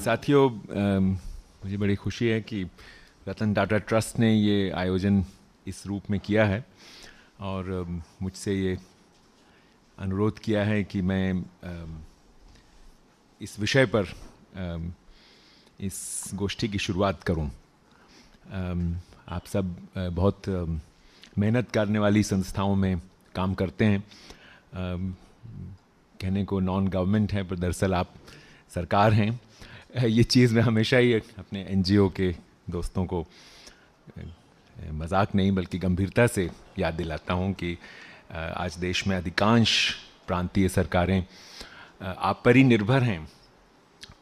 साथियों, मुझे बड़ी खुशी है कि रतन टाटा ट्रस्ट ने ये आयोजन इस रूप में किया है और मुझसे ये अनुरोध किया है कि मैं इस विषय पर इस गोष्ठी की शुरुआत करूं। आप सब बहुत मेहनत करने वाली संस्थाओं में काम करते हैं। कहने को नॉन गवर्नमेंट है, पर दरअसल आप सरकार हैं। ये चीज़ मैं हमेशा ही अपने एनजीओ के दोस्तों को मजाक नहीं बल्कि गंभीरता से याद दिलाता हूँ कि आज देश में अधिकांश प्रांतीय सरकारें आप पर ही निर्भर हैं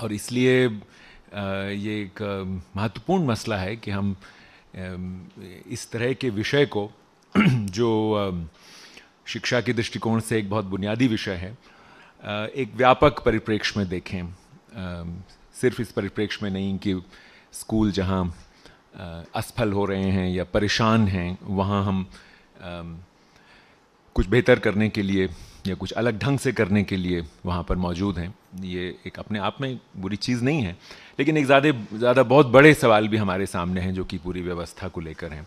और इसलिए ये एक महत्वपूर्ण मसला है कि हम इस तरह के विषय को जो शिक्षा के दृष्टिकोण से एक बहुत बुनियादी विषय है, एक व्यापक परिप्रेक्ष्य में देखें। सिर्फ इस परिप्रेक्ष्य में नहीं कि स्कूल जहाँ असफल हो रहे हैं या परेशान हैं वहाँ हम कुछ बेहतर करने के लिए या कुछ अलग ढंग से करने के लिए वहाँ पर मौजूद हैं। ये एक अपने आप में बुरी चीज़ नहीं है, लेकिन एक ज़्यादा बहुत बड़े सवाल भी हमारे सामने हैं जो कि पूरी व्यवस्था को लेकर हैं।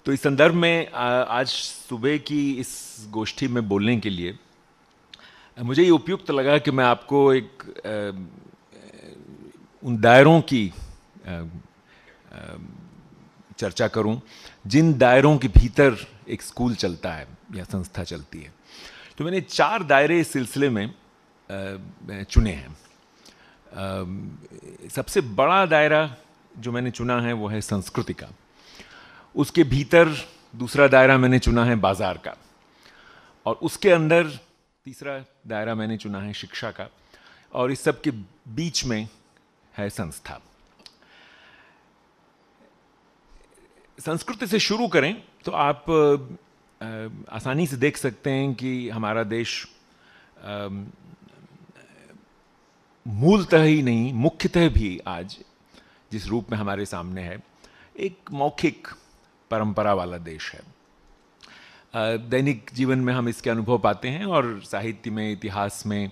तो इस संदर्भ में आज सुबह की इस गोष्ठी में बोलने के लिए मुझे ये उपयुक्त लगा कि मैं आपको एक उन दायरों की चर्चा करूं जिन दायरों के भीतर एक स्कूल चलता है या संस्था चलती है। तो मैंने 4 दायरे इस सिलसिले में चुने हैं। सबसे बड़ा दायरा जो मैंने चुना है वो है संस्कृति का। उसके भीतर दूसरा दायरा मैंने चुना है बाजार का, और उसके अंदर तीसरा दायरा मैंने चुना है शिक्षा का, और इस सब के बीच में है संस्था। संस्कृति से शुरू करें तो आप आसानी से देख सकते हैं कि हमारा देश मूलतः ही नहीं, मुख्यतः भी आज जिस रूप में हमारे सामने है, एक मौखिक परंपरा वाला देश है। दैनिक जीवन में हम इसके अनुभव पाते हैं और साहित्य में, इतिहास में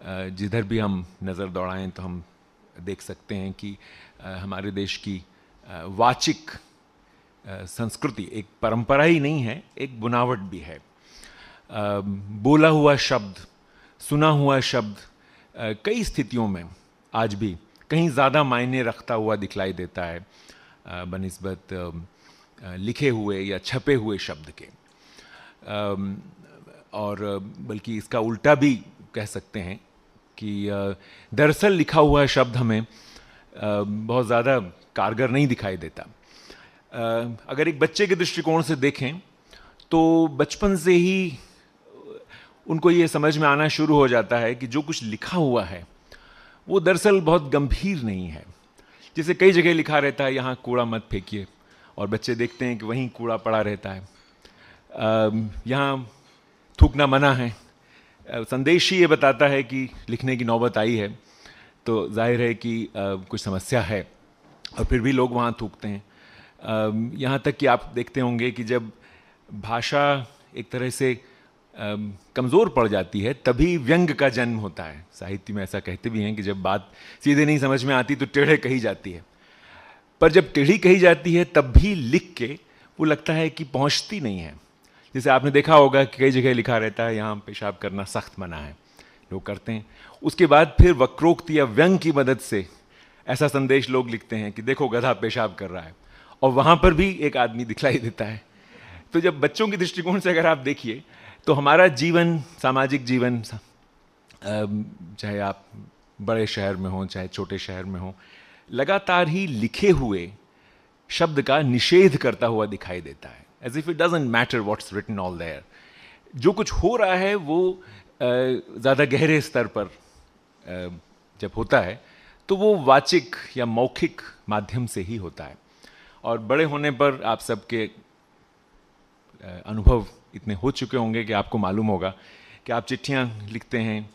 जिधर भी हम नज़र दौड़ाएं तो हम देख सकते हैं कि हमारे देश की वाचिक संस्कृति एक परंपरा ही नहीं है, एक बुनावट भी है। बोला हुआ शब्द, सुना हुआ शब्द कई स्थितियों में आज भी कहीं ज़्यादा मायने रखता हुआ दिखलाई देता है बनिस्बत लिखे हुए या छपे हुए शब्द के। और बल्कि इसका उल्टा भी कह सकते हैं कि दरअसल लिखा हुआ शब्द हमें बहुत ज़्यादा कारगर नहीं दिखाई देता। अगर एक बच्चे के दृष्टिकोण से देखें तो बचपन से ही उनको ये समझ में आना शुरू हो जाता है कि जो कुछ लिखा हुआ है वो दरअसल बहुत गंभीर नहीं है। जैसे कई जगह लिखा रहता है यहाँ कूड़ा मत फेंकिए, और बच्चे देखते हैं कि वहीं कूड़ा पड़ा रहता है। यहाँ थूकना मना है, संदेश ही ये बताता है कि लिखने की नौबत आई है, तो जाहिर है कि कुछ समस्या है, और फिर भी लोग वहाँ थूकते हैं। यहाँ तक कि आप देखते होंगे कि जब भाषा एक तरह से कमज़ोर पड़ जाती है तभी व्यंग का जन्म होता है। साहित्य में ऐसा कहते भी हैं कि जब बात सीधे नहीं समझ में आती तो टेढ़े कही जाती है, पर जब टेढ़ी कही जाती है तब भी लिख के वो लगता है कि पहुँचती नहीं है। जैसे आपने देखा होगा कि कई जगह लिखा रहता है यहाँ पेशाब करना सख्त मना है, लोग करते हैं। उसके बाद फिर वक्रोक्ति या व्यंग की मदद से ऐसा संदेश लोग लिखते हैं कि देखो गधा पेशाब कर रहा है, और वहाँ पर भी एक आदमी दिखलाई देता है। तो जब बच्चों के दृष्टिकोण से अगर आप देखिए तो हमारा जीवन, सामाजिक जीवन, चाहे आप बड़े शहर में हों चाहे छोटे शहर में हों, लगातार ही लिखे हुए शब्द का निषेध करता हुआ दिखाई देता है, as if it doesn't matter what's written all there. जो कुछ हो रहा है वो ज़्यादा गहरे स्तर पर जब होता है तो वो वाचिक या मौखिक माध्यम से ही होता है। और बड़े होने पर आप सबके अनुभव इतने हो चुके होंगे कि आपको मालूम होगा कि आप चिट्ठियाँ लिखते हैं,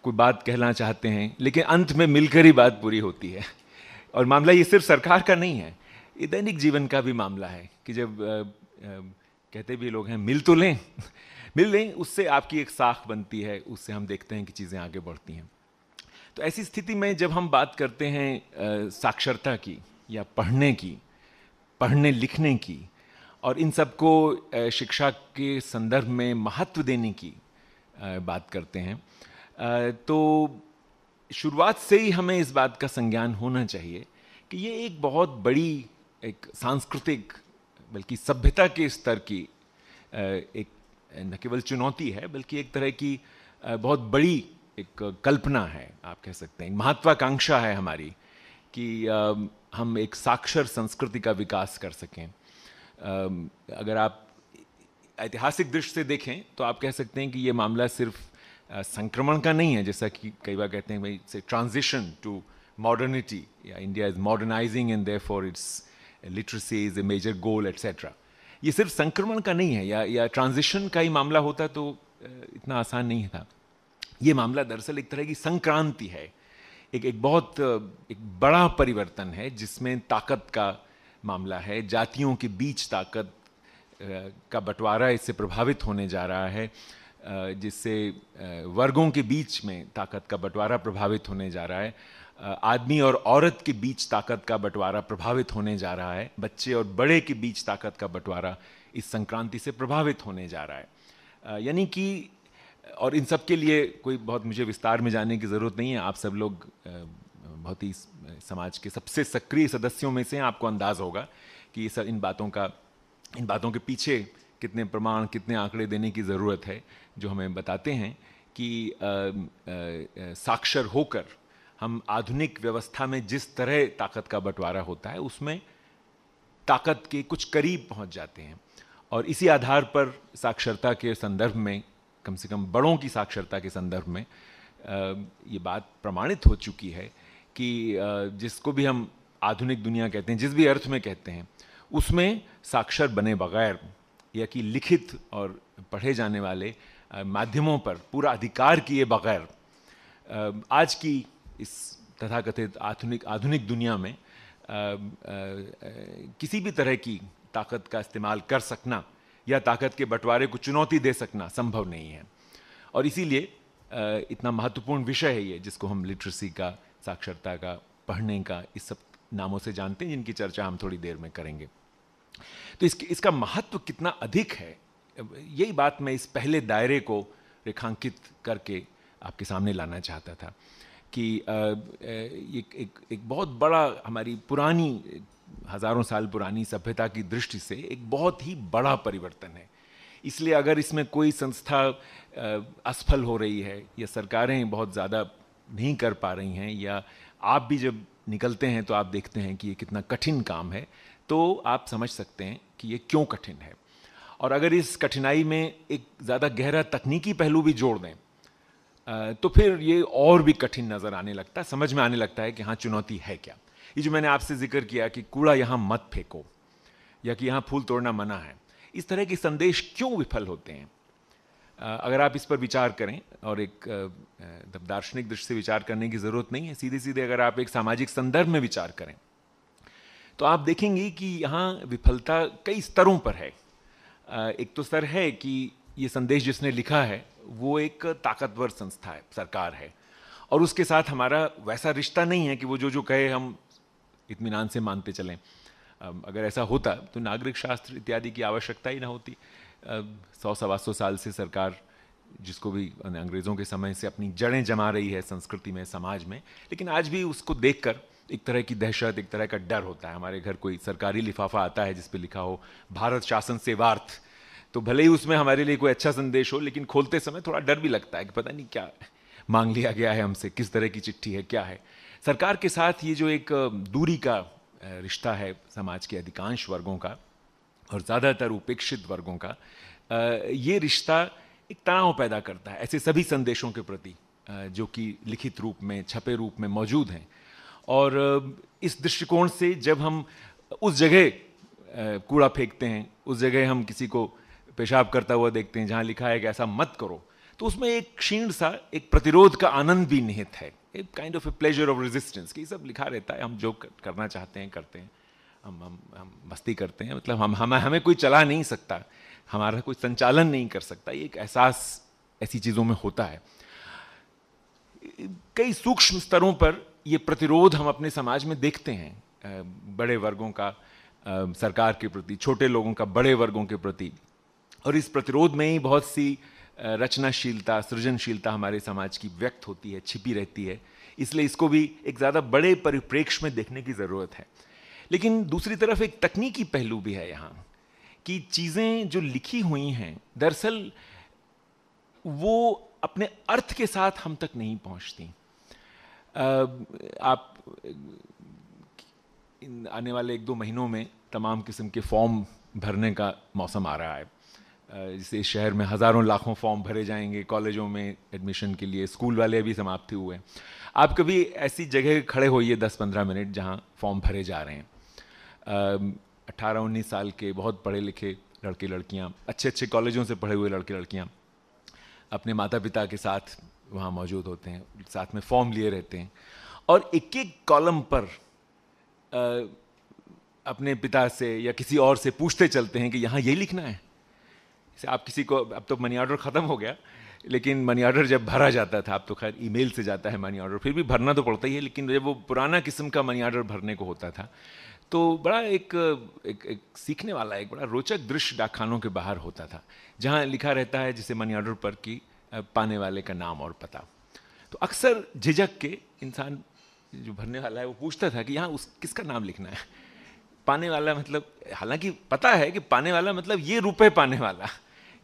कोई बात कहना चाहते हैं, लेकिन अंत में मिलकर ही बात पूरी होती है। और मामला ये सिर्फ सरकार का नहीं है, ये दैनिक जीवन का भी मामला है कि जब कहते भी लोग हैं मिल तो लें मिल लें, उससे आपकी एक साख बनती है, उससे हम देखते हैं कि चीज़ें आगे बढ़ती हैं। तो ऐसी स्थिति में जब हम बात करते हैं साक्षरता की या पढ़ने लिखने की और इन सबको शिक्षा के संदर्भ में महत्व देने की बात करते हैं, तो शुरुआत से ही हमें इस बात का संज्ञान होना चाहिए कि ये एक बहुत बड़ी एक सांस्कृतिक बल्कि सभ्यता के स्तर की एक न केवल चुनौती है बल्कि एक तरह की बहुत बड़ी एक कल्पना है, आप कह सकते हैं महत्वाकांक्षा है हमारी कि हम एक साक्षर संस्कृति का विकास कर सकें। अगर आप ऐतिहासिक दृष्टि से देखें तो आप कह सकते हैं कि ये मामला सिर्फ संक्रमण का नहीं है, जैसा कि कई बार कहते हैं भाई से ट्रांजिशन टू मॉडर्निटी या India is modernising and therefore its literacy is a major goal etcetera. ये सिर्फ संक्रमण का नहीं है या ट्रांजिशन का ही मामला होता तो इतना आसान नहीं था। ये मामला दरअसल एक तरह की संक्रांति है, एक बहुत एक बड़ा परिवर्तन है जिसमें ताकत का मामला है, जातियों के बीच ताकत का बंटवारा इससे प्रभावित होने जा रहा है, जिससे वर्गों के बीच में ताकत का बंटवारा प्रभावित होने जा रहा है, आदमी और औरत के बीच ताकत का बंटवारा प्रभावित होने जा रहा है, बच्चे और बड़े के बीच ताकत का बंटवारा इस संक्रांति से प्रभावित होने जा रहा है। यानी कि और इन सब के लिए कोई बहुत मुझे विस्तार में जाने की ज़रूरत नहीं है, आप सब लोग बहुत ही समाज के सबसे सक्रिय सदस्यों में से आपको अंदाज होगा कि इन बातों के पीछे कितने प्रमाण कितने आंकड़े देने की ज़रूरत है जो हमें बताते हैं कि साक्षर होकर हम आधुनिक व्यवस्था में जिस तरह ताकत का बंटवारा होता है उसमें ताकत के कुछ करीब पहुंच जाते हैं। और इसी आधार पर साक्षरता के संदर्भ में, कम से कम बड़ों की साक्षरता के संदर्भ में ये बात प्रमाणित हो चुकी है कि जिसको भी हम आधुनिक दुनिया कहते हैं, जिस भी अर्थ में कहते हैं, उसमें साक्षर बने बगैर या कि लिखित और पढ़े जाने वाले माध्यमों पर पूरा अधिकार किए बगैर आज की इस तथाकथित आधुनिक दुनिया में किसी भी तरह की ताकत का इस्तेमाल कर सकना या ताकत के बंटवारे को चुनौती दे सकना संभव नहीं है। और इसीलिए इतना महत्वपूर्ण विषय है ये, जिसको हम लिटरेसी का, साक्षरता का, पढ़ने का, इस सब नामों से जानते हैं, जिनकी चर्चा हम थोड़ी देर में करेंगे। तो इसका महत्व कितना अधिक है, यही बात मैं इस पहले दायरे को रेखांकित करके आपके सामने लाना चाहता था कि एक बहुत बड़ा, हमारी पुरानी, हजारों साल पुरानी सभ्यता की दृष्टि से एक बहुत ही बड़ा परिवर्तन है। इसलिए अगर इसमें कोई संस्था असफल हो रही है या सरकारें बहुत ज़्यादा नहीं कर पा रही हैं, या आप भी जब निकलते हैं तो आप देखते हैं कि ये कितना कठिन काम है, तो आप समझ सकते हैं कि ये क्यों कठिन है। और अगर इस कठिनाई में एक ज़्यादा गहरा तकनीकी पहलू भी जोड़ दें तो फिर ये और भी कठिन नज़र आने लगता है, समझ में आने लगता है कि हाँ, चुनौती है क्या। ये जो मैंने आपसे जिक्र किया कि कूड़ा यहाँ मत फेंको या कि यहाँ फूल तोड़ना मना है, इस तरह के संदेश क्यों विफल होते हैं, अगर आप इस पर विचार करें, और एक दार्शनिक दृष्टि से विचार करने की ज़रूरत नहीं है, सीधे सीधे अगर आप एक सामाजिक संदर्भ में विचार करें तो आप देखेंगे कि यहाँ विफलता कई स्तरों पर है। एक तो स्तर है कि ये संदेश जिसने लिखा है वो एक ताकतवर संस्था है, सरकार है, और उसके साथ हमारा वैसा रिश्ता नहीं है कि वो जो कहे हम इत्मीनान से मानते चलें। अगर ऐसा होता तो नागरिक शास्त्र इत्यादि की आवश्यकता ही ना होती। 100-125 साल से सरकार, जिसको भी अंग्रेज़ों के समय से अपनी जड़ें जमा रही है संस्कृति में, समाज में, लेकिन आज भी उसको देखकर एक तरह की दहशत, एक तरह का डर होता है। हमारे घर कोई सरकारी लिफाफा आता है जिस पे लिखा हो भारत शासन सेवार्थ, तो भले ही उसमें हमारे लिए कोई अच्छा संदेश हो, लेकिन खोलते समय थोड़ा डर भी लगता है कि पता नहीं क्या मांग लिया गया है हमसे, किस तरह की चिट्ठी है, क्या है। सरकार के साथ ये जो एक दूरी का रिश्ता है समाज के अधिकांश वर्गों का और ज़्यादातर उपेक्षित वर्गों का, ये रिश्ता एक तनाव पैदा करता है ऐसे सभी संदेशों के प्रति जो कि लिखित रूप में, छपे रूप में मौजूद हैं। और इस दृष्टिकोण से जब हम उस जगह कूड़ा फेंकते हैं, उस जगह हम किसी को पेशाब करता हुआ देखते हैं जहाँ लिखा है कि ऐसा मत करो, तो उसमें एक क्षीण सा एक प्रतिरोध का आनंद भी निहित है, एक kind of a pleasure of resistance, कि सब लिखा रहता है, हम जो करना चाहते हैं करते हैं, हम मस्ती करते हैं, मतलब हमें कोई चला नहीं सकता, हमारा कोई संचालन नहीं कर सकता। ये एक एहसास ऐसी चीज़ों में होता है। कई सूक्ष्म स्तरों पर ये प्रतिरोध हम अपने समाज में देखते हैं, बड़े वर्गों का सरकार के प्रति, छोटे लोगों का बड़े वर्गों के प्रति, और इस प्रतिरोध में ही बहुत सी रचनाशीलता, सृजनशीलता हमारे समाज की व्यक्त होती है, छिपी रहती है। इसलिए इसको भी एक ज़्यादा बड़े परिप्रेक्ष्य में देखने की ज़रूरत है। लेकिन दूसरी तरफ एक तकनीकी पहलू भी है यहाँ, कि चीज़ें जो लिखी हुई हैं दरअसल वो अपने अर्थ के साथ हम तक नहीं पहुँचती। आप इन आने वाले 1-2 महीनों में तमाम किस्म के फॉर्म भरने का मौसम आ रहा है। जैसे इस शहर में हज़ारों लाखों फॉर्म भरे जाएंगे कॉलेजों में एडमिशन के लिए, स्कूल वाले अभी समाप्ति हुए हैं। आप कभी ऐसी जगह खड़े होइए 10-15 मिनट जहां फॉर्म भरे जा रहे हैं। 18-19 साल के बहुत पढ़े लिखे लड़के लड़कियां, अच्छे अच्छे कॉलेजों से पढ़े हुए लड़के लड़कियां अपने माता पिता के साथ वहाँ मौजूद होते हैं, साथ में फॉर्म लिए रहते हैं, और एक एक कॉलम पर अपने पिता से या किसी और से पूछते चलते हैं कि यहाँ यही लिखना है। जैसे आप किसी को, अब तो मनी ऑर्डर ख़त्म हो गया, लेकिन मनी ऑर्डर जब भरा जाता था, अब तो खैर ईमेल से जाता है मनी ऑर्डर, फिर भी भरना तो पड़ता ही है, लेकिन जब वो पुराना किस्म का मनी ऑर्डर भरने को होता था तो बड़ा एक सीखने वाला, एक बड़ा रोचक दृश्य डाकखानों के बाहर होता था, जहाँ लिखा रहता है जैसे मनी ऑर्डर पर कि पाने वाले का नाम और पता। तो अक्सर झिझक के इंसान जो भरने वाला है वो पूछता था कि यहाँ उस किसका नाम लिखना है। पाने वाला मतलब, हालांकि पता है कि पाने वाला मतलब ये रुपए पाने वाला,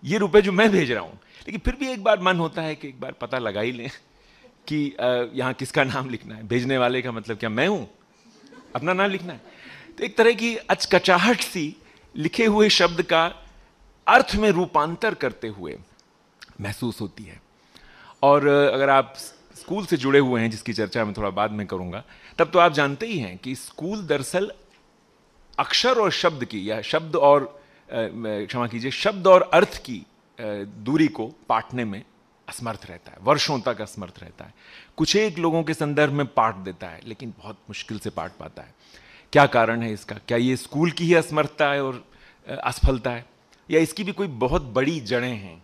ये रुपए जो मैं भेज रहा हूँ, लेकिन फिर भी एक बार मन होता है कि एक बार पता लगा ही लें कि यहाँ किसका नाम लिखना है। भेजने वाले का मतलब क्या मैं हूँ, अपना नाम लिखना है। तो एक तरह की अचकचाहट सी लिखे हुए शब्द का अर्थ में रूपांतर करते हुए महसूस होती है। और अगर आप स्कूल से जुड़े हुए हैं, जिसकी चर्चा मैं थोड़ा बाद में करूंगा, तब तो आप जानते ही हैं कि स्कूल दरअसल अक्षर और शब्द की, या शब्द और क्षमा कीजिए, शब्द और अर्थ की दूरी को पाटने में असमर्थ रहता है, वर्षों तक असमर्थ रहता है। कुछ एक लोगों के संदर्भ में पाट देता है, लेकिन बहुत मुश्किल से पाट पाता है। क्या कारण है इसका? क्या ये स्कूल की ही असमर्थता है और असफलता है, या इसकी भी कोई बहुत बड़ी जड़ें हैं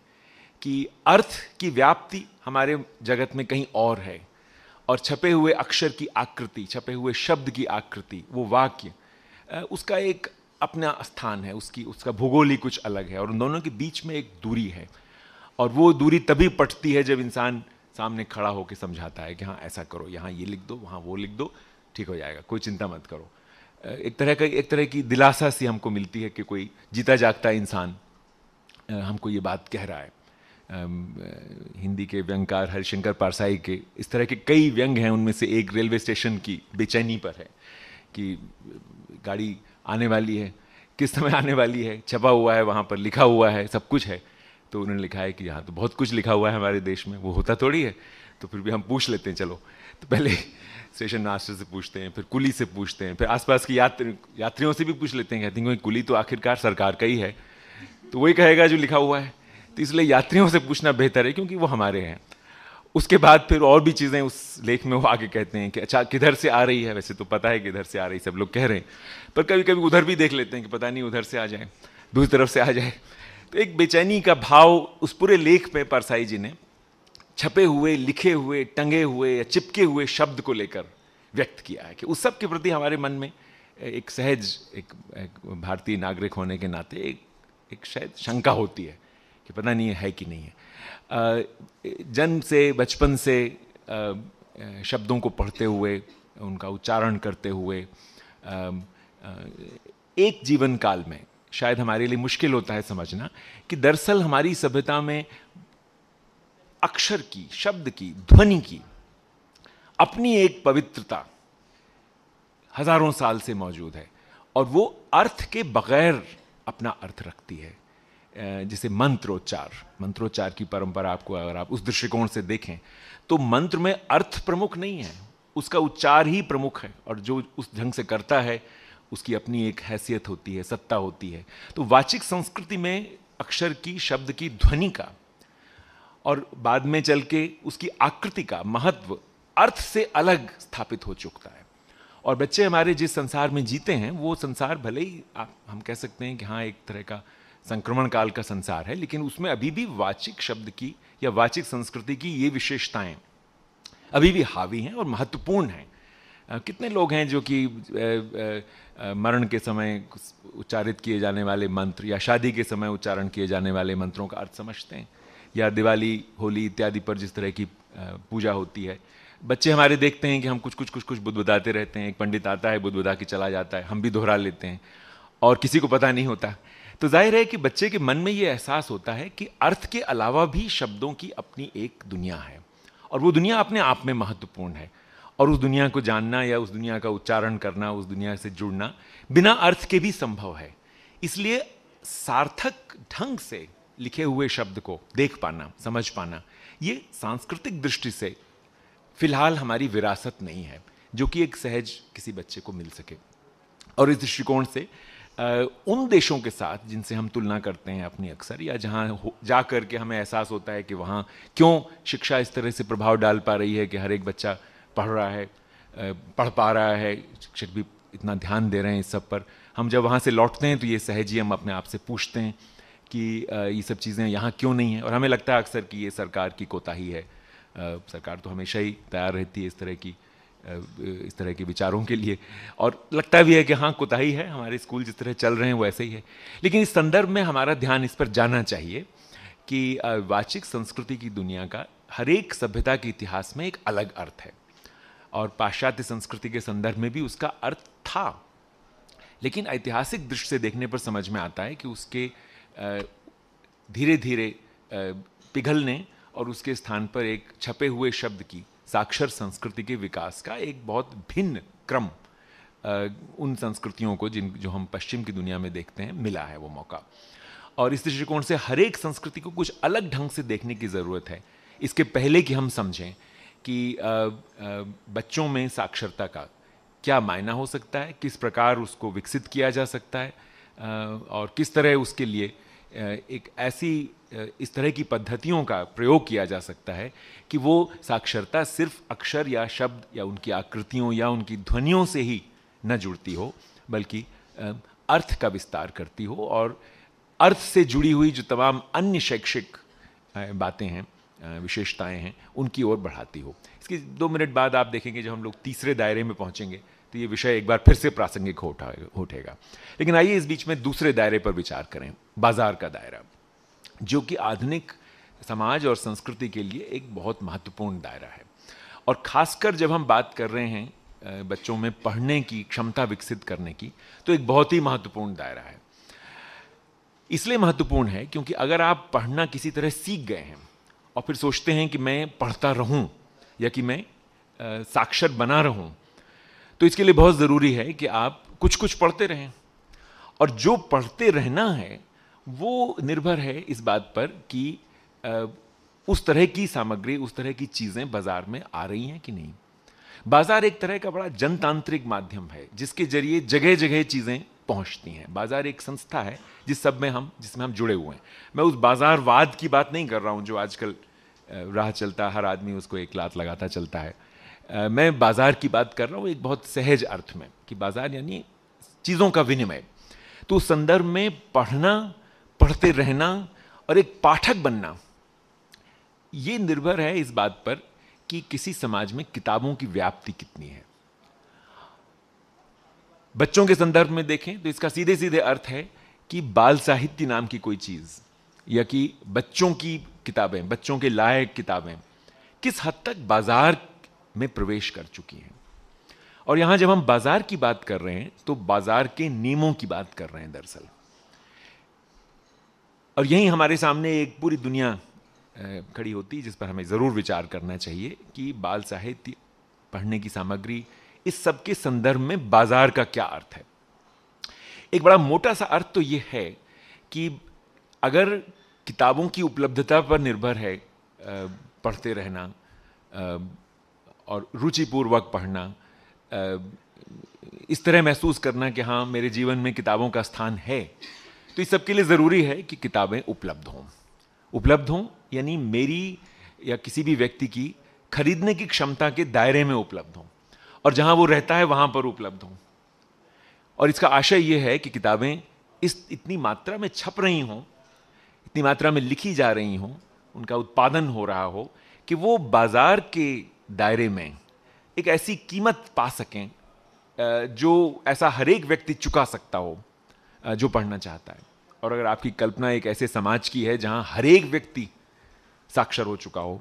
कि अर्थ की व्याप्ति हमारे जगत में कहीं और है, और छपे हुए अक्षर की आकृति, छपे हुए शब्द की आकृति, वो वाक्य, उसका एक अपना स्थान है, उसका भूगोल ही कुछ अलग है, और उन दोनों के बीच में एक दूरी है। और वो दूरी तभी पटती है जब इंसान सामने खड़ा होकर समझाता है कि हाँ ऐसा करो, यहाँ ये लिख दो, वहाँ वो लिख दो, ठीक हो जाएगा, कोई चिंता मत करो। एक तरह की दिलासा सी हमको मिलती है कि कोई जीता जागता इंसान हमको ये बात कह रहा है। हिंदी के व्यंगकार हरिशंकर पारसाई के इस तरह के कई व्यंग हैं, उनमें से एक रेलवे स्टेशन की बेचैनी पर है कि गाड़ी आने वाली है, किस समय आने वाली है, छपा हुआ है, वहाँ पर लिखा हुआ है, सब कुछ है। तो उन्होंने लिखा है कि यहाँ तो बहुत कुछ लिखा हुआ है हमारे देश में, वो होता थोड़ी है, तो फिर भी हम पूछ लेते हैं चलो। तो पहले स्टेशन मास्टर से पूछते हैं, फिर कुली से पूछते हैं, फिर आसपास की यात्रियों से भी पूछ लेते हैं, कहते हैं कुली तो आखिरकार सरकार का ही है, तो वही कहेगा जो लिखा हुआ है। तो इसलिए यात्रियों से पूछना बेहतर है, क्योंकि वो हमारे हैं। उसके बाद फिर और भी चीज़ें उस लेख में वो आगे कहते हैं कि अच्छा किधर से आ रही है, वैसे तो पता है किधर से आ रही, सब लोग कह रहे हैं, पर कभी कभी उधर भी देख लेते हैं कि पता नहीं उधर से आ जाए, दूसरी तरफ से आ जाए। तो एक बेचैनी का भाव उस पूरे लेख में परसाई जी ने छपे हुए, लिखे हुए, टंगे हुए या चिपके हुए शब्द को लेकर व्यक्त किया है कि उस सब के प्रति हमारे मन में एक सहज, एक भारतीय नागरिक होने के नाते एक शायद शंका होती है कि पता नहीं है कि नहीं है। जन्म से, बचपन से शब्दों को पढ़ते हुए, उनका उच्चारण करते हुए, एक जीवन काल में शायद हमारे लिए मुश्किल होता है समझना कि दरअसल हमारी सभ्यता में अक्षर की, शब्द की, ध्वनि की अपनी एक पवित्रता हजारों साल से मौजूद है, और वो अर्थ के बगैर अपना अर्थ रखती है। जैसे मंत्रोच्चार की परंपरा आपको अगर आप उस दृष्टिकोण से देखें तो मंत्र में अर्थ प्रमुख नहीं है, उसका उच्चार ही प्रमुख है, और जो उस ढंग से करता है उसकी अपनी एक हैसियत होती है, सत्ता होती है। तो वाचिक संस्कृति में अक्षर की, शब्द की, ध्वनि का और बाद में चल के उसकी आकृति का महत्व अर्थ से अलग स्थापित हो चुका है। और बच्चे हमारे जिस संसार में जीते हैं वो संसार भले ही हम कह सकते हैं कि हाँ एक तरह का संक्रमण काल का संसार है, लेकिन उसमें अभी भी वाचिक शब्द की या वाचिक संस्कृति की ये विशेषताएं अभी भी हावी हैं और महत्वपूर्ण हैं। कितने लोग हैं जो कि मरण के समय उच्चारित किए जाने वाले मंत्र या शादी के समय उच्चारण किए जाने वाले मंत्रों का अर्थ समझते हैं, या दिवाली होली इत्यादि पर जिस तरह की पूजा होती है। बच्चे हमारे देखते हैं कि हम कुछ बुदबुदाते रहते हैं, एक पंडित आता है बुदबुदा के चला जाता है, हम भी दोहरा लेते हैं और किसी को पता नहीं होता। तो जाहिर है कि बच्चे के मन में ये एहसास होता है कि अर्थ के अलावा भी शब्दों की अपनी एक दुनिया है और वो दुनिया अपने आप में महत्वपूर्ण है, और उस दुनिया को जानना या उस दुनिया का उच्चारण करना, उस दुनिया से जुड़ना बिना अर्थ के भी संभव है। इसलिए सार्थक ढंग से लिखे हुए शब्द को देख पाना, समझ पाना, ये सांस्कृतिक दृष्टि से फिलहाल हमारी विरासत नहीं है जो कि एक सहज किसी बच्चे को मिल सके। और इस दृष्टिकोण से उन देशों के साथ जिनसे हम तुलना करते हैं अपनी अक्सर, या जहाँ जा कर के हमें एहसास होता है कि वहाँ क्यों शिक्षा इस तरह से प्रभाव डाल पा रही है कि हर एक बच्चा पढ़ रहा है, पढ़ पा रहा है, शिक्षक भी इतना ध्यान दे रहे हैं इस सब पर, हम जब वहाँ से लौटते हैं तो ये सहज ही हम अपने आप से पूछते हैं कि ये सब चीज़ें यहाँ क्यों नहीं है। और हमें लगता है अक्सर कि ये सरकार की कोताही है। सरकार तो हमेशा ही तैयार रहती है इस तरह के विचारों के लिए, और लगता भी है कि हाँ कोताही है, हमारे स्कूल जिस तरह चल रहे हैं वो ऐसे ही है। लेकिन इस संदर्भ में हमारा ध्यान इस पर जाना चाहिए कि वाचिक संस्कृति की दुनिया का हर एक सभ्यता के इतिहास में एक अलग अर्थ है, और पाश्चात्य संस्कृति के संदर्भ में भी उसका अर्थ था। लेकिन ऐतिहासिक दृष्टि से देखने पर समझ में आता है कि उसके धीरे धीरे पिघलने और उसके स्थान पर एक छपे हुए शब्द की साक्षर संस्कृति के विकास का एक बहुत भिन्न क्रम उन संस्कृतियों को जो हम पश्चिम की दुनिया में देखते हैं मिला है वो मौका। और इस दृष्टिकोण से हर एक संस्कृति को कुछ अलग ढंग से देखने की ज़रूरत है, इसके पहले कि हम समझें कि बच्चों में साक्षरता का क्या मायना हो सकता है, किस प्रकार उसको विकसित किया जा सकता है, और किस तरह उसके लिए एक ऐसी इस तरह की पद्धतियों का प्रयोग किया जा सकता है कि वो साक्षरता सिर्फ अक्षर या शब्द या उनकी आकृतियों या उनकी ध्वनियों से ही न जुड़ती हो, बल्कि अर्थ का विस्तार करती हो और अर्थ से जुड़ी हुई जो तमाम अन्य शैक्षिक बातें हैं, विशेषताएं हैं, उनकी ओर बढ़ाती हो। इसके 2 मिनट बाद आप देखेंगे जब हम लोग तीसरे दायरे में पहुंचेंगे तो ये विषय एक बार फिर से प्रासंगिक हो उठेगा। लेकिन आइए इस बीच में दूसरे दायरे पर विचार करें, बाजार का दायरा, जो कि आधुनिक समाज और संस्कृति के लिए एक बहुत महत्वपूर्ण दायरा है। और खासकर जब हम बात कर रहे हैं बच्चों में पढ़ने की क्षमता विकसित करने की, तो एक बहुत ही महत्वपूर्ण दायरा है। इसलिए महत्वपूर्ण है क्योंकि अगर आप पढ़ना किसी तरह सीख गए हैं और फिर सोचते हैं कि मैं पढ़ता रहूं या कि मैं साक्षर बना रहूं, तो इसके लिए बहुत ज़रूरी है कि आप कुछ कुछ पढ़ते रहें। और जो पढ़ते रहना है वो निर्भर है इस बात पर कि उस तरह की सामग्री, उस तरह की चीज़ें बाजार में आ रही हैं कि नहीं। बाजार एक तरह का बड़ा जनतांत्रिक माध्यम है जिसके जरिए जगह जगह चीज़ें पहुंचती हैं। बाजार एक संस्था है जिसमें हम जुड़े हुए हैं। मैं उस बाजारवाद की बात नहीं कर रहा हूं जो आजकल राह चलता, हर आदमी उसको एक लात लगाता चलता है। मैं बाजार की बात कर रहा हूं एक बहुत सहज अर्थ में कि बाजार यानी चीज़ों का विनिमय। तो उस संदर्भ में पढ़ना, पढ़ते रहना और एक पाठक बनना, ये निर्भर है इस बात पर कि किसी समाज में किताबों की व्याप्ति कितनी है। बच्चों के संदर्भ में देखें तो इसका सीधे सीधे अर्थ है कि बाल साहित्य नाम की कोई चीज या कि बच्चों की किताबें, बच्चों के लायक किताबें किस हद तक बाजार में प्रवेश कर चुकी हैं। और यहां जब हम बाजार की बात कर रहे हैं तो बाजार के नियमों की बात कर रहे हैं दरअसल। और यहीं हमारे सामने एक पूरी दुनिया खड़ी होती है जिस पर हमें जरूर विचार करना चाहिए कि बाल साहित्य, पढ़ने की सामग्री, इस सब के संदर्भ में बाजार का क्या अर्थ है। एक बड़ा मोटा सा अर्थ तो यह है कि अगर किताबों की उपलब्धता पर निर्भर है पढ़ते रहना और रुचिपूर्वक पढ़ना, इस तरह महसूस करना कि हाँ मेरे जीवन में किताबों का स्थान है, तो इस सब के लिए ज़रूरी है कि किताबें उपलब्ध हों यानी मेरी या किसी भी व्यक्ति की खरीदने की क्षमता के दायरे में उपलब्ध हों और जहां वो रहता है वहां पर उपलब्ध हों। और इसका आशय यह है कि किताबें इतनी मात्रा में छप रही हों, इतनी मात्रा में लिखी जा रही हों, उनका उत्पादन हो रहा हो कि वो बाजार के दायरे में एक ऐसी कीमत पा सकें जो ऐसा हर एक व्यक्ति चुका सकता हो जो पढ़ना चाहता है। और अगर आपकी कल्पना एक ऐसे समाज की है जहां हर एक व्यक्ति साक्षर हो चुका हो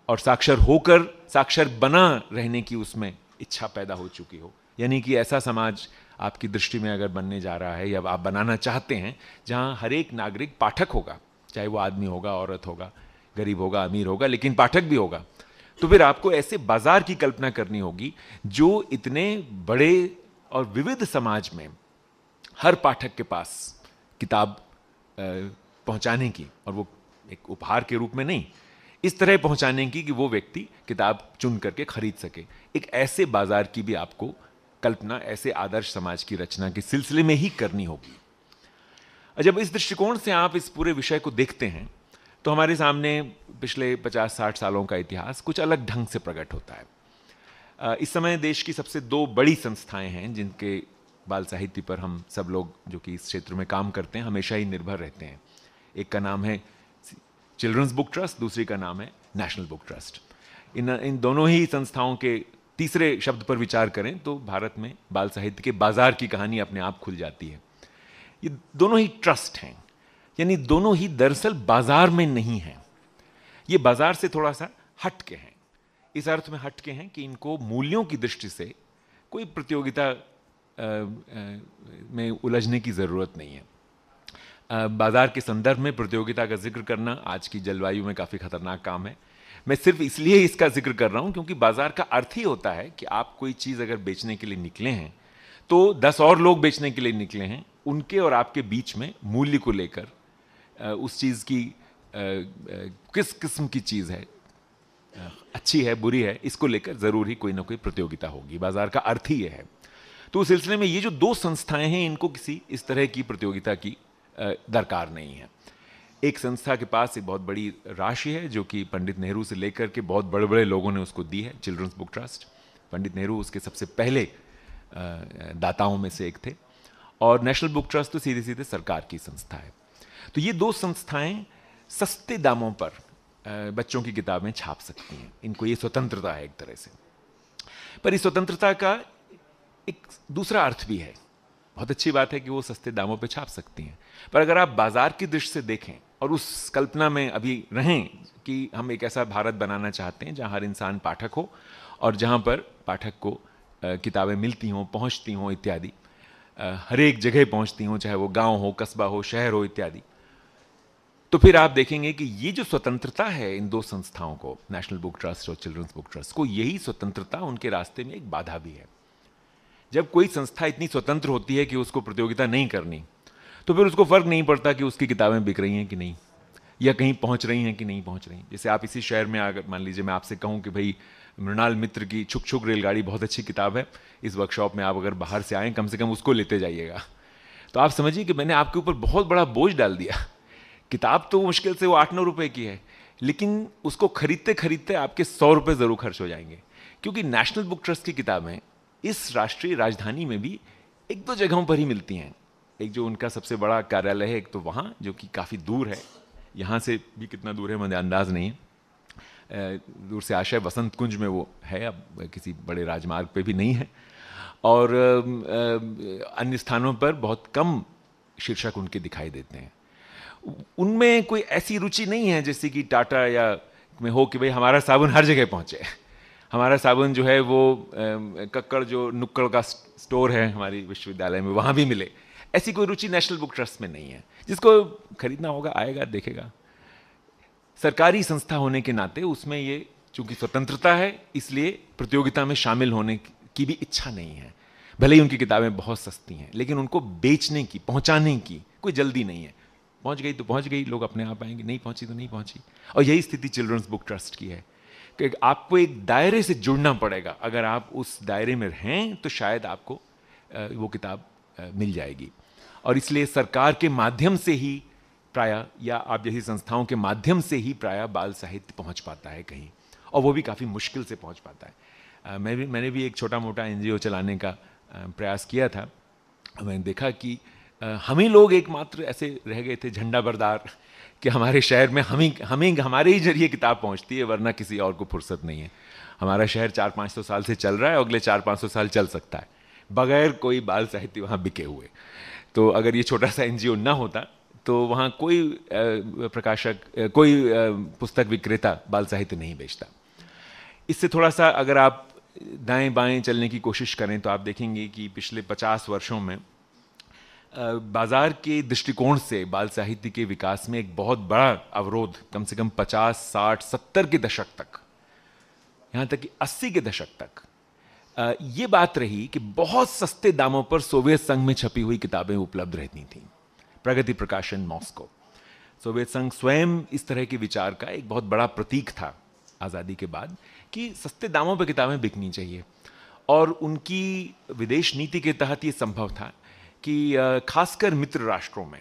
और साक्षर होकर साक्षर बना रहने की उसमें इच्छा पैदा हो चुकी हो, यानी कि ऐसा समाज आपकी दृष्टि में अगर बनने जा रहा है या आप बनाना चाहते हैं जहां हर एक नागरिक पाठक होगा, चाहे वो आदमी होगा, औरत होगा, गरीब होगा, अमीर होगा, लेकिन पाठक भी होगा, तो फिर आपको ऐसे बाजार की कल्पना करनी होगी जो इतने बड़े और विविध समाज में हर पाठक के पास किताब पहुंचाने की, और वो एक उपहार के रूप में नहीं, इस तरह पहुंचाने की कि वो व्यक्ति किताब चुन करके खरीद सके। एक ऐसे बाजार की भी आपको कल्पना ऐसे आदर्श समाज की रचना के सिलसिले में ही करनी होगी। जब इस दृष्टिकोण से आप इस पूरे विषय को देखते हैं तो हमारे सामने पिछले 50-60 सालों का इतिहास कुछ अलग ढंग से प्रकट होता है। इस समय देश की सबसे दो बड़ी संस्थाएं हैं जिनके बाल साहित्य पर हम सब लोग जो कि इस क्षेत्र में काम करते हैं हमेशा ही निर्भर रहते हैं। एक का नाम है चिल्ड्रंस बुक ट्रस्ट, दूसरी का नाम है नेशनल बुक ट्रस्ट। इन दोनों ही संस्थाओं के तीसरे शब्द पर विचार करें तो भारत में बाल साहित्य के बाजार की कहानी अपने आप खुल जाती है। ये दोनों ही ट्रस्ट हैं, यानी दोनों ही दरअसल बाजार में नहीं हैं, ये बाजार से थोड़ा सा हटके हैं। इस अर्थ में हटके हैं कि इनको मूल्यों की दृष्टि से कोई प्रतियोगिता में उलझने की जरूरत नहीं है। बाजार के संदर्भ में प्रतियोगिता का जिक्र करना आज की जलवायु में काफी खतरनाक काम है। मैं सिर्फ इसलिए इसका जिक्र कर रहा हूं क्योंकि बाजार का अर्थ ही होता है कि आप कोई चीज अगर बेचने के लिए निकले हैं तो 10 और लोग बेचने के लिए निकले हैं, उनके और आपके बीच में मूल्य को लेकर उस चीज की किस किस्म की चीज है, अच्छी है बुरी है, इसको लेकर जरूर ही कोई ना कोई प्रतियोगिता होगी। बाजार का अर्थ ही यह है। तो उस सिलसिले में ये जो दो संस्थाएं हैं इनको किसी इस तरह की प्रतियोगिता की दरकार नहीं है। एक संस्था के पास एक बहुत बड़ी राशि है जो कि पंडित नेहरू से लेकर के बहुत बड़े बड़े लोगों ने उसको दी है, children's book trust. Pandit Nehru उसके सबसे पहले दाताओं में से एक थे, और नेशनल बुक ट्रस्ट तो सीधे सीधे सरकार की संस्था है। तो ये दो संस्थाएं सस्ते दामों पर बच्चों की किताबें छाप सकती हैं। इनको ये स्वतंत्रता है एक तरह से, पर इस स्वतंत्रता का एक दूसरा अर्थ भी है। बहुत अच्छी बात है कि वो सस्ते दामों पे छाप सकती हैं, पर अगर आप बाजार की दृष्टि से देखें और उस कल्पना में अभी रहें कि हम एक ऐसा भारत बनाना चाहते हैं जहां हर इंसान पाठक हो और जहां पर पाठक को किताबें मिलती हों, पहुंचती हों इत्यादि, हर एक जगह पहुंचती हों, चाहे वो गांव हो, कस्बा हो, शहर हो इत्यादि, तो फिर आप देखेंगे कि ये जो स्वतंत्रता है इन दो संस्थाओं को, नेशनल बुक ट्रस्ट और चिल्ड्रंस बुक ट्रस्ट को, यही स्वतंत्रता उनके रास्ते में एक बाधा भी है। जब कोई संस्था इतनी स्वतंत्र होती है कि उसको प्रतियोगिता नहीं करनी, तो फिर उसको फर्क नहीं पड़ता कि उसकी किताबें बिक रही हैं कि नहीं, या कहीं पहुंच रही हैं कि नहीं पहुंच रही। जैसे आप इसी शहर में अगर मान लीजिए मैं आपसे कहूं कि भाई मृणाल मित्र की छुक छुक रेलगाड़ी बहुत अच्छी किताब है, इस वर्कशॉप में आप अगर बाहर से आएँ कम से कम उसको लेते जाइएगा, तो आप समझिए कि मैंने आपके ऊपर बहुत बड़ा बोझ डाल दिया। किताब तो मुश्किल से वो 8-9 रुपए की है, लेकिन उसको खरीदते खरीदते आपके 100 रुपए जरूर खर्च हो जाएंगे, क्योंकि नेशनल बुक ट्रस्ट की किताबें इस राष्ट्रीय राजधानी में भी 1-2 जगहों पर ही मिलती हैं। एक जो उनका सबसे बड़ा कार्यालय है एक तो वहाँ, जो कि काफ़ी दूर है, यहाँ से भी कितना दूर है मुझे अंदाज नहीं है, दूर से आशय वसंत कुंज में वो है, अब किसी बड़े राजमार्ग पे भी नहीं है, और अन्य स्थानों पर बहुत कम शीर्षक उनके दिखाई देते हैं। उनमें कोई ऐसी रुचि नहीं है जैसे कि टाटा या में हो कि भाई हमारा साबुन हर जगह पहुँचे, हमारा साबुन जो है वो कक्कड़ जो नुक्कड़ का स्टोर है हमारी विश्वविद्यालय में वहाँ भी मिले। ऐसी कोई रुचि नेशनल बुक ट्रस्ट में नहीं है। जिसको खरीदना होगा आएगा देखेगा। सरकारी संस्था होने के नाते उसमें ये चूंकि स्वतंत्रता है, इसलिए प्रतियोगिता में शामिल होने की भी इच्छा नहीं है। भले ही उनकी किताबें बहुत सस्ती हैं, लेकिन उनको बेचने की, पहुंचाने की कोई जल्दी नहीं है। पहुंच गई तो पहुंच गई, लोग अपने आप आएंगे, नहीं पहुंची तो नहीं पहुंची। और यही स्थिति चिल्ड्रंस बुक ट्रस्ट की है कि आपको एक दायरे से जुड़ना पड़ेगा। अगर आप उस दायरे में हैं तो शायद आपको वो किताब मिल जाएगी। और इसलिए सरकार के माध्यम से ही प्रायः, या आप जैसी संस्थाओं के माध्यम से ही प्रायः बाल साहित्य पहुंच पाता है कहीं, और वो भी काफ़ी मुश्किल से पहुंच पाता है। मैंने भी एक छोटा मोटा एनजीओ चलाने का प्रयास किया था। मैंने देखा कि हम ही लोग एकमात्र ऐसे रह गए थे झंडा बरदार कि हमारे शहर में हमें हमारे ही जरिए किताब पहुंचती है, वरना किसी और को फुर्सत नहीं है। हमारा शहर 400-500 साल से चल रहा है, अगले 400-500 साल चल सकता है बगैर कोई बाल साहित्य वहाँ बिके हुए। तो अगर ये छोटा सा एनजीओ ना होता तो वहाँ कोई प्रकाशक, कोई पुस्तक विक्रेता बाल साहित्य नहीं बेचता। इससे थोड़ा सा अगर आप दाएं बाएं चलने की कोशिश करें तो आप देखेंगे कि पिछले 50 वर्षों में बाजार के दृष्टिकोण से बाल साहित्य के विकास में एक बहुत बड़ा अवरोध कम से कम 50, 60, 70 के दशक तक, यहाँ तक कि 80 के दशक तक ये बात रही कि बहुत सस्ते दामों पर सोवियत संघ में छपी हुई किताबें उपलब्ध रहती थीं। प्रगति प्रकाशन मॉस्को, सोवियत संघ स्वयं इस तरह के विचार का एक बहुत बड़ा प्रतीक था आज़ादी के बाद कि सस्ते दामों पर किताबें बिकनी चाहिए। और उनकी विदेश नीति के तहत ये संभव था कि खासकर मित्र राष्ट्रों में,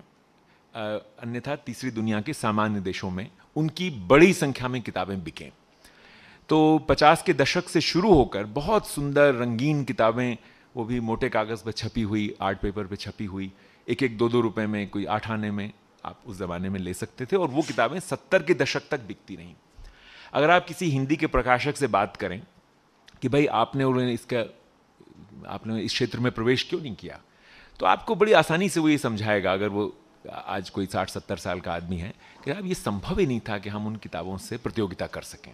अन्यथा तीसरी दुनिया के सामान्य देशों में उनकी बड़ी संख्या में किताबें बिकें। तो 50 के दशक से शुरू होकर बहुत सुंदर रंगीन किताबें, वो भी मोटे कागज़ पर छपी हुई, आर्ट पेपर पर छपी हुई, एक एक 2-2 रुपए में, कोई 8 आने में आप उस ज़माने में ले सकते थे, और वो किताबें 70 के दशक तक बिकती रहीं। अगर आप किसी हिंदी के प्रकाशक से बात करें कि भाई आपने इस क्षेत्र में प्रवेश क्यों नहीं किया, तो आपको बड़ी आसानी से वो ये समझाएगा, अगर वो आज कोई 60-70 साल का आदमी है, कि अब ये संभव ही नहीं था कि हम उन किताबों से प्रतियोगिता कर सकें।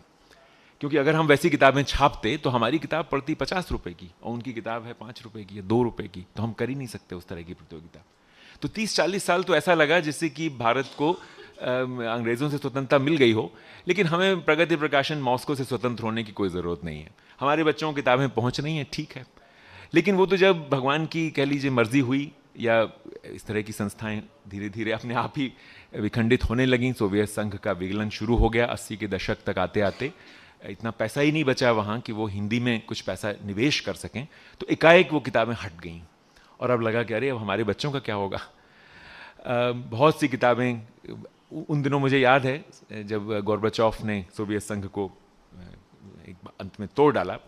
क्योंकि अगर हम वैसी किताबें छापते तो हमारी किताब पड़ती 50 रुपए की और उनकी किताब है 5 रुपए की या 2 रुपए की, तो हम कर ही नहीं सकते उस तरह की प्रतियोगिता। तो 30-40 साल तो ऐसा लगा जैसे कि भारत को अंग्रेज़ों से स्वतंत्रता मिल गई हो, लेकिन हमें प्रगति प्रकाशन मॉस्को से स्वतंत्र होने की कोई ज़रूरत नहीं है। हमारे बच्चों को किताबें पहुँच रही हैं, ठीक है, लेकिन वो तो जब भगवान की कह लीजिए मर्जी हुई या इस तरह की संस्थाएं धीरे धीरे अपने आप ही विखंडित होने लगीं, सोवियत संघ का विगलन शुरू हो गया। 80 के दशक तक आते आते इतना पैसा ही नहीं बचा वहाँ कि वो हिंदी में कुछ पैसा निवेश कर सकें, तो एकाएक वो किताबें हट गईं और अब लगा कि अरे अब हमारे बच्चों का क्या होगा। बहुत सी किताबें, उन दिनों मुझे याद है जब गोर्बाचोव ने सोवियत संघ को एक अंत में तोड़ डाला,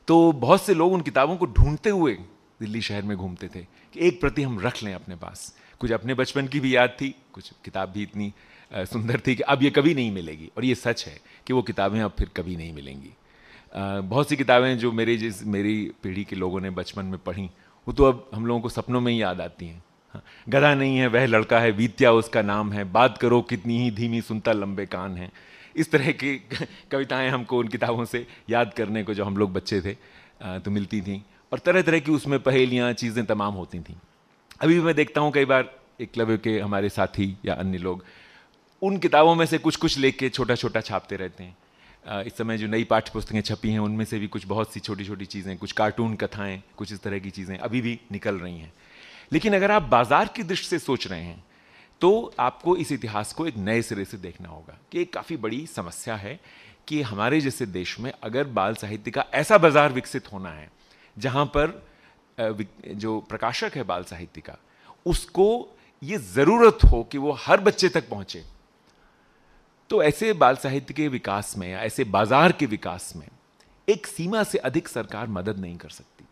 तो बहुत से लोग उन किताबों को ढूंढते हुए दिल्ली शहर में घूमते थे कि एक प्रति हम रख लें अपने पास। कुछ अपने बचपन की भी याद थी, कुछ किताब भी इतनी सुंदर थी कि अब ये कभी नहीं मिलेगी, और ये सच है कि वो किताबें अब फिर कभी नहीं मिलेंगी। बहुत सी किताबें जो मेरी पीढ़ी के लोगों ने बचपन में पढ़ी, वो तो अब हम लोगों को सपनों में ही याद आती हैं। हाँ, गधा नहीं है वह लड़का है, विद्या उसका नाम है, बात करो कितनी ही धीमी सुनता लंबे कान है। इस तरह की कविताएं हमको उन किताबों से याद करने को, जो हम लोग बच्चे थे, तो मिलती थीं, और तरह तरह की उसमें पहेलियाँ चीज़ें तमाम होती थीं। अभी भी मैं देखता हूँ कई बार एकलव्य के हमारे साथी या अन्य लोग उन किताबों में से कुछ कुछ लेके छोटा छोटा छापते रहते हैं। इस समय जो नई पाठ्य पुस्तकें छपी हैं उनमें से भी कुछ बहुत सी छोटी छोटी चीज़ें, कुछ कार्टून कथाएं, कुछ इस तरह की चीज़ें अभी भी निकल रही हैं। लेकिन अगर आप बाजार की दृष्टि से सोच रहे हैं तो आपको इस इतिहास को एक नए सिरे से देखना होगा कि एक काफ़ी बड़ी समस्या है कि हमारे जैसे देश में अगर बाल साहित्य का ऐसा बाजार विकसित होना है जहाँ पर जो प्रकाशक है बाल साहित्य का, उसको ये ज़रूरत हो कि वो हर बच्चे तक पहुँचे, तो ऐसे बाल साहित्य के विकास में या ऐसे बाजार के विकास में एक सीमा से अधिक सरकार मदद नहीं कर सकती।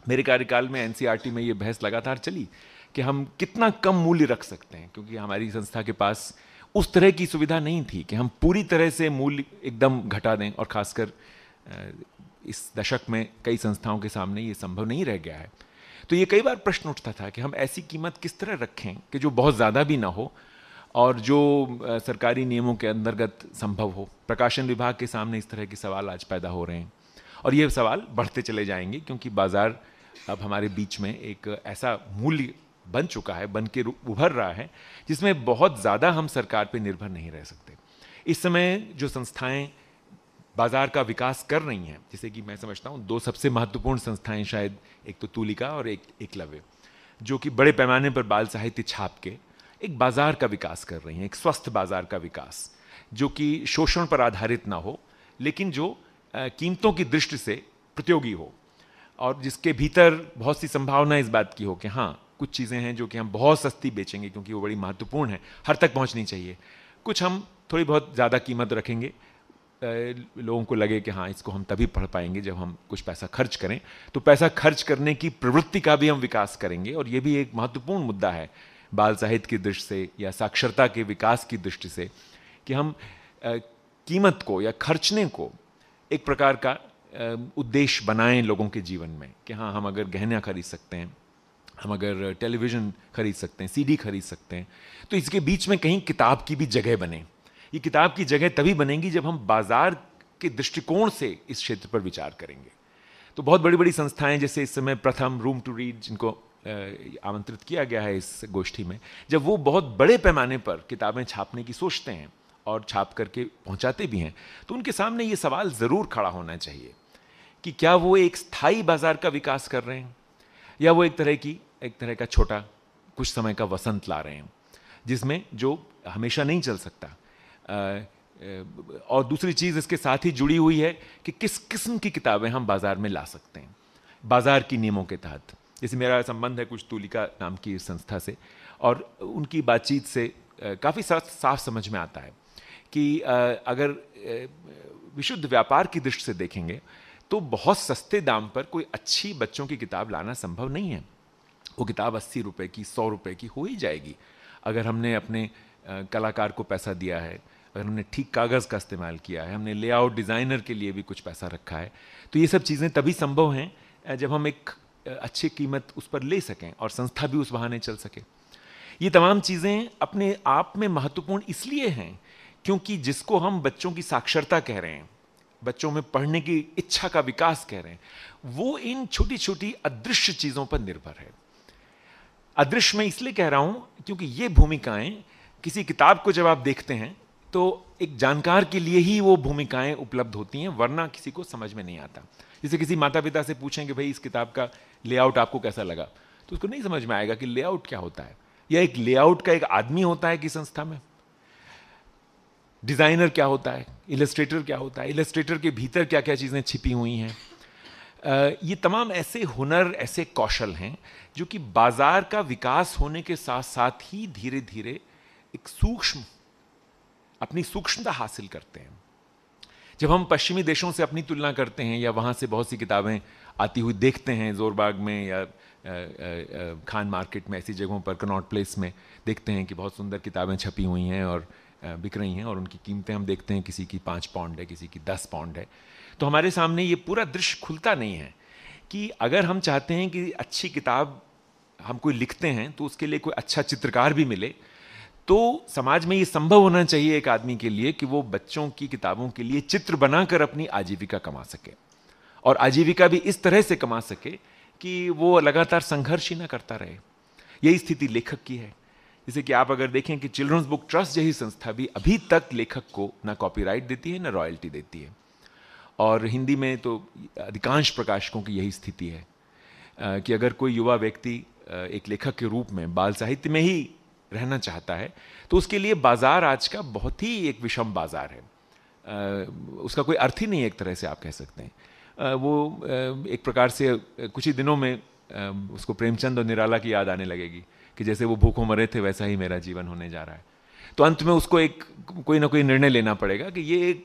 मेरे कार्यकाल में एनसीईआरटी में ये बहस लगातार चली कि हम कितना कम मूल्य रख सकते हैं, क्योंकि हमारी संस्था के पास उस तरह की सुविधा नहीं थी कि हम पूरी तरह से मूल्य एकदम घटा दें, और खासकर इस दशक में कई संस्थाओं के सामने ये संभव नहीं रह गया है। तो ये कई बार प्रश्न उठता था कि हम ऐसी कीमत किस तरह रखें कि जो बहुत ज़्यादा भी ना हो और जो सरकारी नियमों के अंतर्गत संभव हो। प्रकाशन विभाग के सामने इस तरह के सवाल आज पैदा हो रहे हैं, और ये सवाल बढ़ते चले जाएंगे, क्योंकि बाज़ार अब हमारे बीच में एक ऐसा मूल्य बन चुका है, बन के उभर रहा है, जिसमें बहुत ज़्यादा हम सरकार पे निर्भर नहीं रह सकते। इस समय जो संस्थाएं बाज़ार का विकास कर रही हैं, जैसे कि मैं समझता हूँ 2 सबसे महत्वपूर्ण संस्थाएं शायद, एक तो तुलिका और एक एकलव्य, जो कि बड़े पैमाने पर बाल साहित्य छाप के एक बाज़ार का विकास कर रही हैं, एक स्वस्थ बाज़ार का विकास, जो कि शोषण पर आधारित ना हो, लेकिन जो कीमतों की दृष्टि से प्रतियोगी हो, और जिसके भीतर बहुत सी संभावना इस बात की हो कि हाँ, कुछ चीज़ें हैं जो कि हम बहुत सस्ती बेचेंगे क्योंकि वो बड़ी महत्वपूर्ण है, हर तक पहुंचनी चाहिए, कुछ हम थोड़ी बहुत ज़्यादा कीमत रखेंगे, लोगों को लगे कि हाँ, इसको हम तभी पढ़ पाएंगे जब हम कुछ पैसा खर्च करें। तो पैसा खर्च करने की प्रवृत्ति का भी हम विकास करेंगे, और ये भी एक महत्वपूर्ण मुद्दा है बाल साहित्य की दृष्टि से या साक्षरता के विकास की दृष्टि से, कि हम कीमत को या खर्चने को एक प्रकार का उद्देश्य बनाएं लोगों के जीवन में कि हाँ, हम अगर गहना खरीद सकते हैं, हम अगर टेलीविज़न खरीद सकते हैं, सीडी खरीद सकते हैं, तो इसके बीच में कहीं किताब की भी जगह बने। ये किताब की जगह तभी बनेगी जब हम बाजार के दृष्टिकोण से इस क्षेत्र पर विचार करेंगे। तो बहुत बड़ी बड़ी संस्थाएं, जैसे इस समय प्रथम, रूम टू रीड, जिनको आमंत्रित किया गया है इस गोष्ठी में, जब वो बहुत बड़े पैमाने पर किताबें छापने की सोचते हैं और छाप करके पहुंचाते भी हैं, तो उनके सामने ये सवाल ज़रूर खड़ा होना चाहिए कि क्या वो एक स्थायी बाजार का विकास कर रहे हैं, या वो एक तरह का छोटा कुछ समय का वसंत ला रहे हैं, जिसमें जो हमेशा नहीं चल सकता। और दूसरी चीज़ इसके साथ ही जुड़ी हुई है कि किस किस्म की किताबें हम बाजार में ला सकते हैं बाजार की नियमों के तहत। जैसे मेरा संबंध है कुछ तुलिका नाम की संस्था से, और उनकी बातचीत से काफ़ी साफ समझ में आता है कि अगर विशुद्ध व्यापार की दृष्टि से देखेंगे तो बहुत सस्ते दाम पर कोई अच्छी बच्चों की किताब लाना संभव नहीं है। वो किताब 80 रुपये की, 100 रुपये की हो ही जाएगी अगर हमने अपने कलाकार को पैसा दिया है, अगर हमने ठीक कागज़ का इस्तेमाल किया है, हमने लेआउट डिज़ाइनर के लिए भी कुछ पैसा रखा है। तो ये सब चीज़ें तभी संभव हैं जब हम एक अच्छी कीमत उस पर ले सकें और संस्था भी उस बहाने चल सके। ये तमाम चीज़ें अपने आप में महत्वपूर्ण इसलिए हैं क्योंकि जिसको हम बच्चों की साक्षरता कह रहे हैं, बच्चों में पढ़ने की इच्छा का विकास कह रहे हैं, वो इन छोटी छोटी अदृश्य चीज़ों पर निर्भर है। अदृश्य मैं इसलिए कह रहा हूं क्योंकि ये भूमिकाएं किसी किताब को जब आप देखते हैं तो एक जानकार के लिए ही वो भूमिकाएं उपलब्ध होती हैं, वरना किसी को समझ में नहीं आता। जैसे किसी माता पिता से पूछें कि भाई इस किताब का लेआउट आपको कैसा लगा, तो उसको नहीं समझ में आएगा कि लेआउट क्या होता है, या एक लेआउट का एक आदमी होता है कि संस्था में, डिज़ाइनर क्या होता है, इलस्ट्रेटर क्या होता है, इलस्ट्रेटर के भीतर क्या क्या चीज़ें छिपी हुई हैं। ये तमाम ऐसे हुनर, ऐसे कौशल हैं जो कि बाजार का विकास होने के साथ साथ ही धीरे धीरे एक अपनी सूक्ष्मता हासिल करते हैं। जब हम पश्चिमी देशों से अपनी तुलना करते हैं या वहाँ से बहुत सी किताबें आती हुई देखते हैं, जोरबाग में या खान मार्केट में, ऐसी जगहों पर, कनॉट प्लेस में देखते हैं कि बहुत सुंदर किताबें छपी हुई हैं और बिक रही हैं, और उनकी कीमतें हम देखते हैं, किसी की 5 पाउंड है, किसी की 10 पाउंड है। तो हमारे सामने ये पूरा दृश्य खुलता नहीं है कि अगर हम चाहते हैं कि अच्छी किताब हम कोई लिखते हैं तो उसके लिए कोई अच्छा चित्रकार भी मिले, तो समाज में ये संभव होना चाहिए एक आदमी के लिए कि वो बच्चों की किताबों के लिए चित्र बनाकर अपनी आजीविका कमा सके, और आजीविका भी इस तरह से कमा सके कि वो लगातार संघर्ष ही ना करता रहे। यही स्थिति लेखक की है। जैसे कि आप अगर देखें कि चिल्ड्रंस बुक ट्रस्ट जैसी संस्था भी अभी तक लेखक को ना कॉपीराइट देती है ना रॉयल्टी देती है, और हिंदी में तो अधिकांश प्रकाशकों की यही स्थिति है कि अगर कोई युवा व्यक्ति एक लेखक के रूप में बाल साहित्य में ही रहना चाहता है तो उसके लिए बाजार आज का बहुत ही एक विषम बाजार है। उसका कोई अर्थ ही नहीं है, एक तरह से आप कह सकते हैं। वो एक प्रकार से कुछ ही दिनों में उसको प्रेमचंद और निराला की याद आने लगेगी कि जैसे वो भूखों मरे थे वैसा ही मेरा जीवन होने जा रहा है। तो अंत में उसको एक कोई ना कोई निर्णय लेना पड़ेगा कि ये एक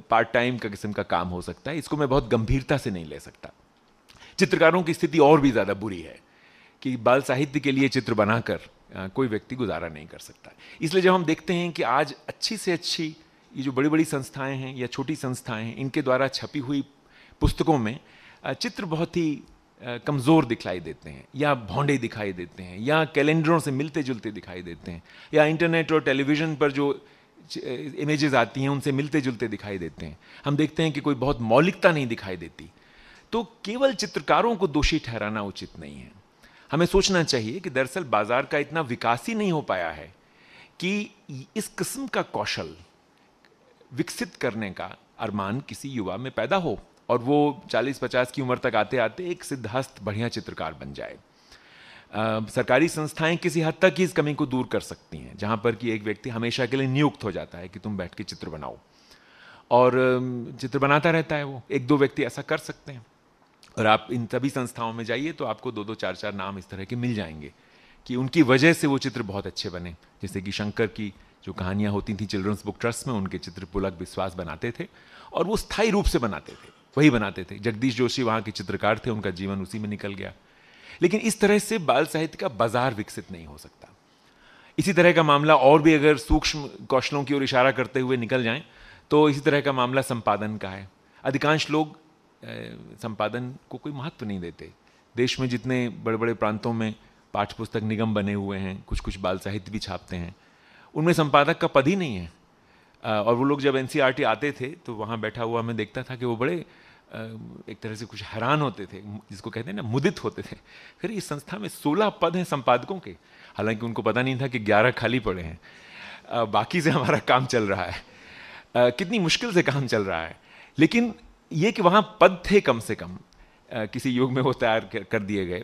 पार्ट टाइम का किस्म का काम हो सकता है, इसको मैं बहुत गंभीरता से नहीं ले सकता। चित्रकारों की स्थिति और भी ज़्यादा बुरी है कि बाल साहित्य के लिए चित्र बनाकर कोई व्यक्ति गुजारा नहीं कर सकता। इसलिए जब हम देखते हैं कि आज अच्छी से अच्छी ये जो बड़ी बड़ी संस्थाएं हैं या छोटी संस्थाएं हैं, इनके द्वारा छपी हुई पुस्तकों में चित्र बहुत ही कमज़ोर दिखलाई देते हैं, या भौंडे दिखाई देते हैं, या कैलेंडरों से मिलते जुलते दिखाई देते हैं, या इंटरनेट और टेलीविज़न पर जो इमेजेस आती हैं उनसे मिलते जुलते दिखाई देते हैं। हम देखते हैं कि कोई बहुत मौलिकता नहीं दिखाई देती। तो केवल चित्रकारों को दोषी ठहराना उचित नहीं है। हमें सोचना चाहिए कि दरअसल बाजार का इतना विकास ही नहीं हो पाया है कि इस किस्म का कौशल विकसित करने का अरमान किसी युवा में पैदा हो और वो 40-50 की उम्र तक आते आते एक सिद्धहस्त बढ़िया चित्रकार बन जाए। सरकारी संस्थाएं किसी हद तक ही इस कमी को दूर कर सकती हैं, जहाँ पर कि एक व्यक्ति हमेशा के लिए नियुक्त हो जाता है कि तुम बैठ के चित्र बनाओ, और चित्र बनाता रहता है। वो 1-2 व्यक्ति ऐसा कर सकते हैं, और आप इन सभी संस्थाओं में जाइए तो आपको 2-2, 4-4 नाम इस तरह के मिल जाएंगे कि उनकी वजह से वो चित्र बहुत अच्छे बने। जैसे कि शंकर की जो कहानियाँ होती थी चिल्ड्रंस बुक ट्रस्ट में, उनके चित्र पुलक विश्वास बनाते थे और वो स्थायी रूप से बनाते थे, वही बनाते थे। जगदीश जोशी वहाँ के चित्रकार थे, उनका जीवन उसी में निकल गया। लेकिन इस तरह से बाल साहित्य का बाजार विकसित नहीं हो सकता। इसी तरह का मामला और भी अगर सूक्ष्म कौशलों की ओर इशारा करते हुए निकल जाएं तो इसी तरह का मामला संपादन का है। अधिकांश लोग संपादन को कोई महत्व नहीं देते। देश में जितने बड़े बड़े प्रांतों में पाठ्य पुस्तक निगम बने हुए हैं, कुछ कुछ बाल साहित्य भी छापते हैं, उनमें संपादक का पद ही नहीं है। और वो लोग जब एनसीईआरटी आते थे तो वहाँ बैठा हुआ मैं देखता था कि वो बड़े एक तरह से कुछ हैरान होते थे, जिसको कहते हैं ना, मुदित होते थे। फिर इस संस्था में 16 पद हैं संपादकों के, हालांकि उनको पता नहीं था कि 11 खाली पड़े हैं। बाकी से हमारा काम चल रहा है, कितनी मुश्किल से काम चल रहा है। लेकिन ये कि वहाँ पद थे कम से कम, किसी युग में वो तैयार कर दिए गए,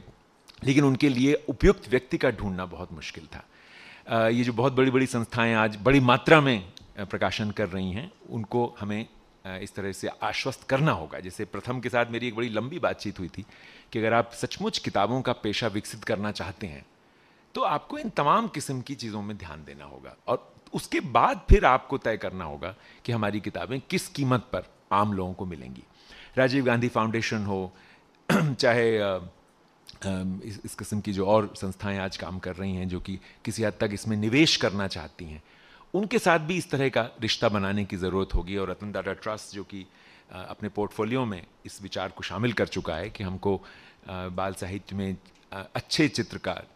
लेकिन उनके लिए उपयुक्त व्यक्ति का ढूंढना बहुत मुश्किल था। ये जो बहुत बड़ी बड़ी संस्थाएं आज बड़ी मात्रा में प्रकाशन कर रही हैं, उनको हमें इस तरह से आश्वस्त करना होगा। जैसे प्रथम के साथ मेरी एक बड़ी लंबी बातचीत हुई थी कि अगर आप सचमुच किताबों का पेशा विकसित करना चाहते हैं तो आपको इन तमाम किस्म की चीज़ों में ध्यान देना होगा, और उसके बाद फिर आपको तय करना होगा कि हमारी किताबें किस कीमत पर आम लोगों को मिलेंगी। राजीव गांधी फाउंडेशन हो, चाहे इस किस्म की जो और संस्थाएं आज काम कर रही हैं जो कि किसी हद तक इसमें निवेश करना चाहती हैं, उनके साथ भी इस तरह का रिश्ता बनाने की ज़रूरत होगी। और रतन टाटा ट्रस्ट जो कि अपने पोर्टफोलियो में इस विचार को शामिल कर चुका है कि हमको बाल साहित्य में अच्छे चित्रकार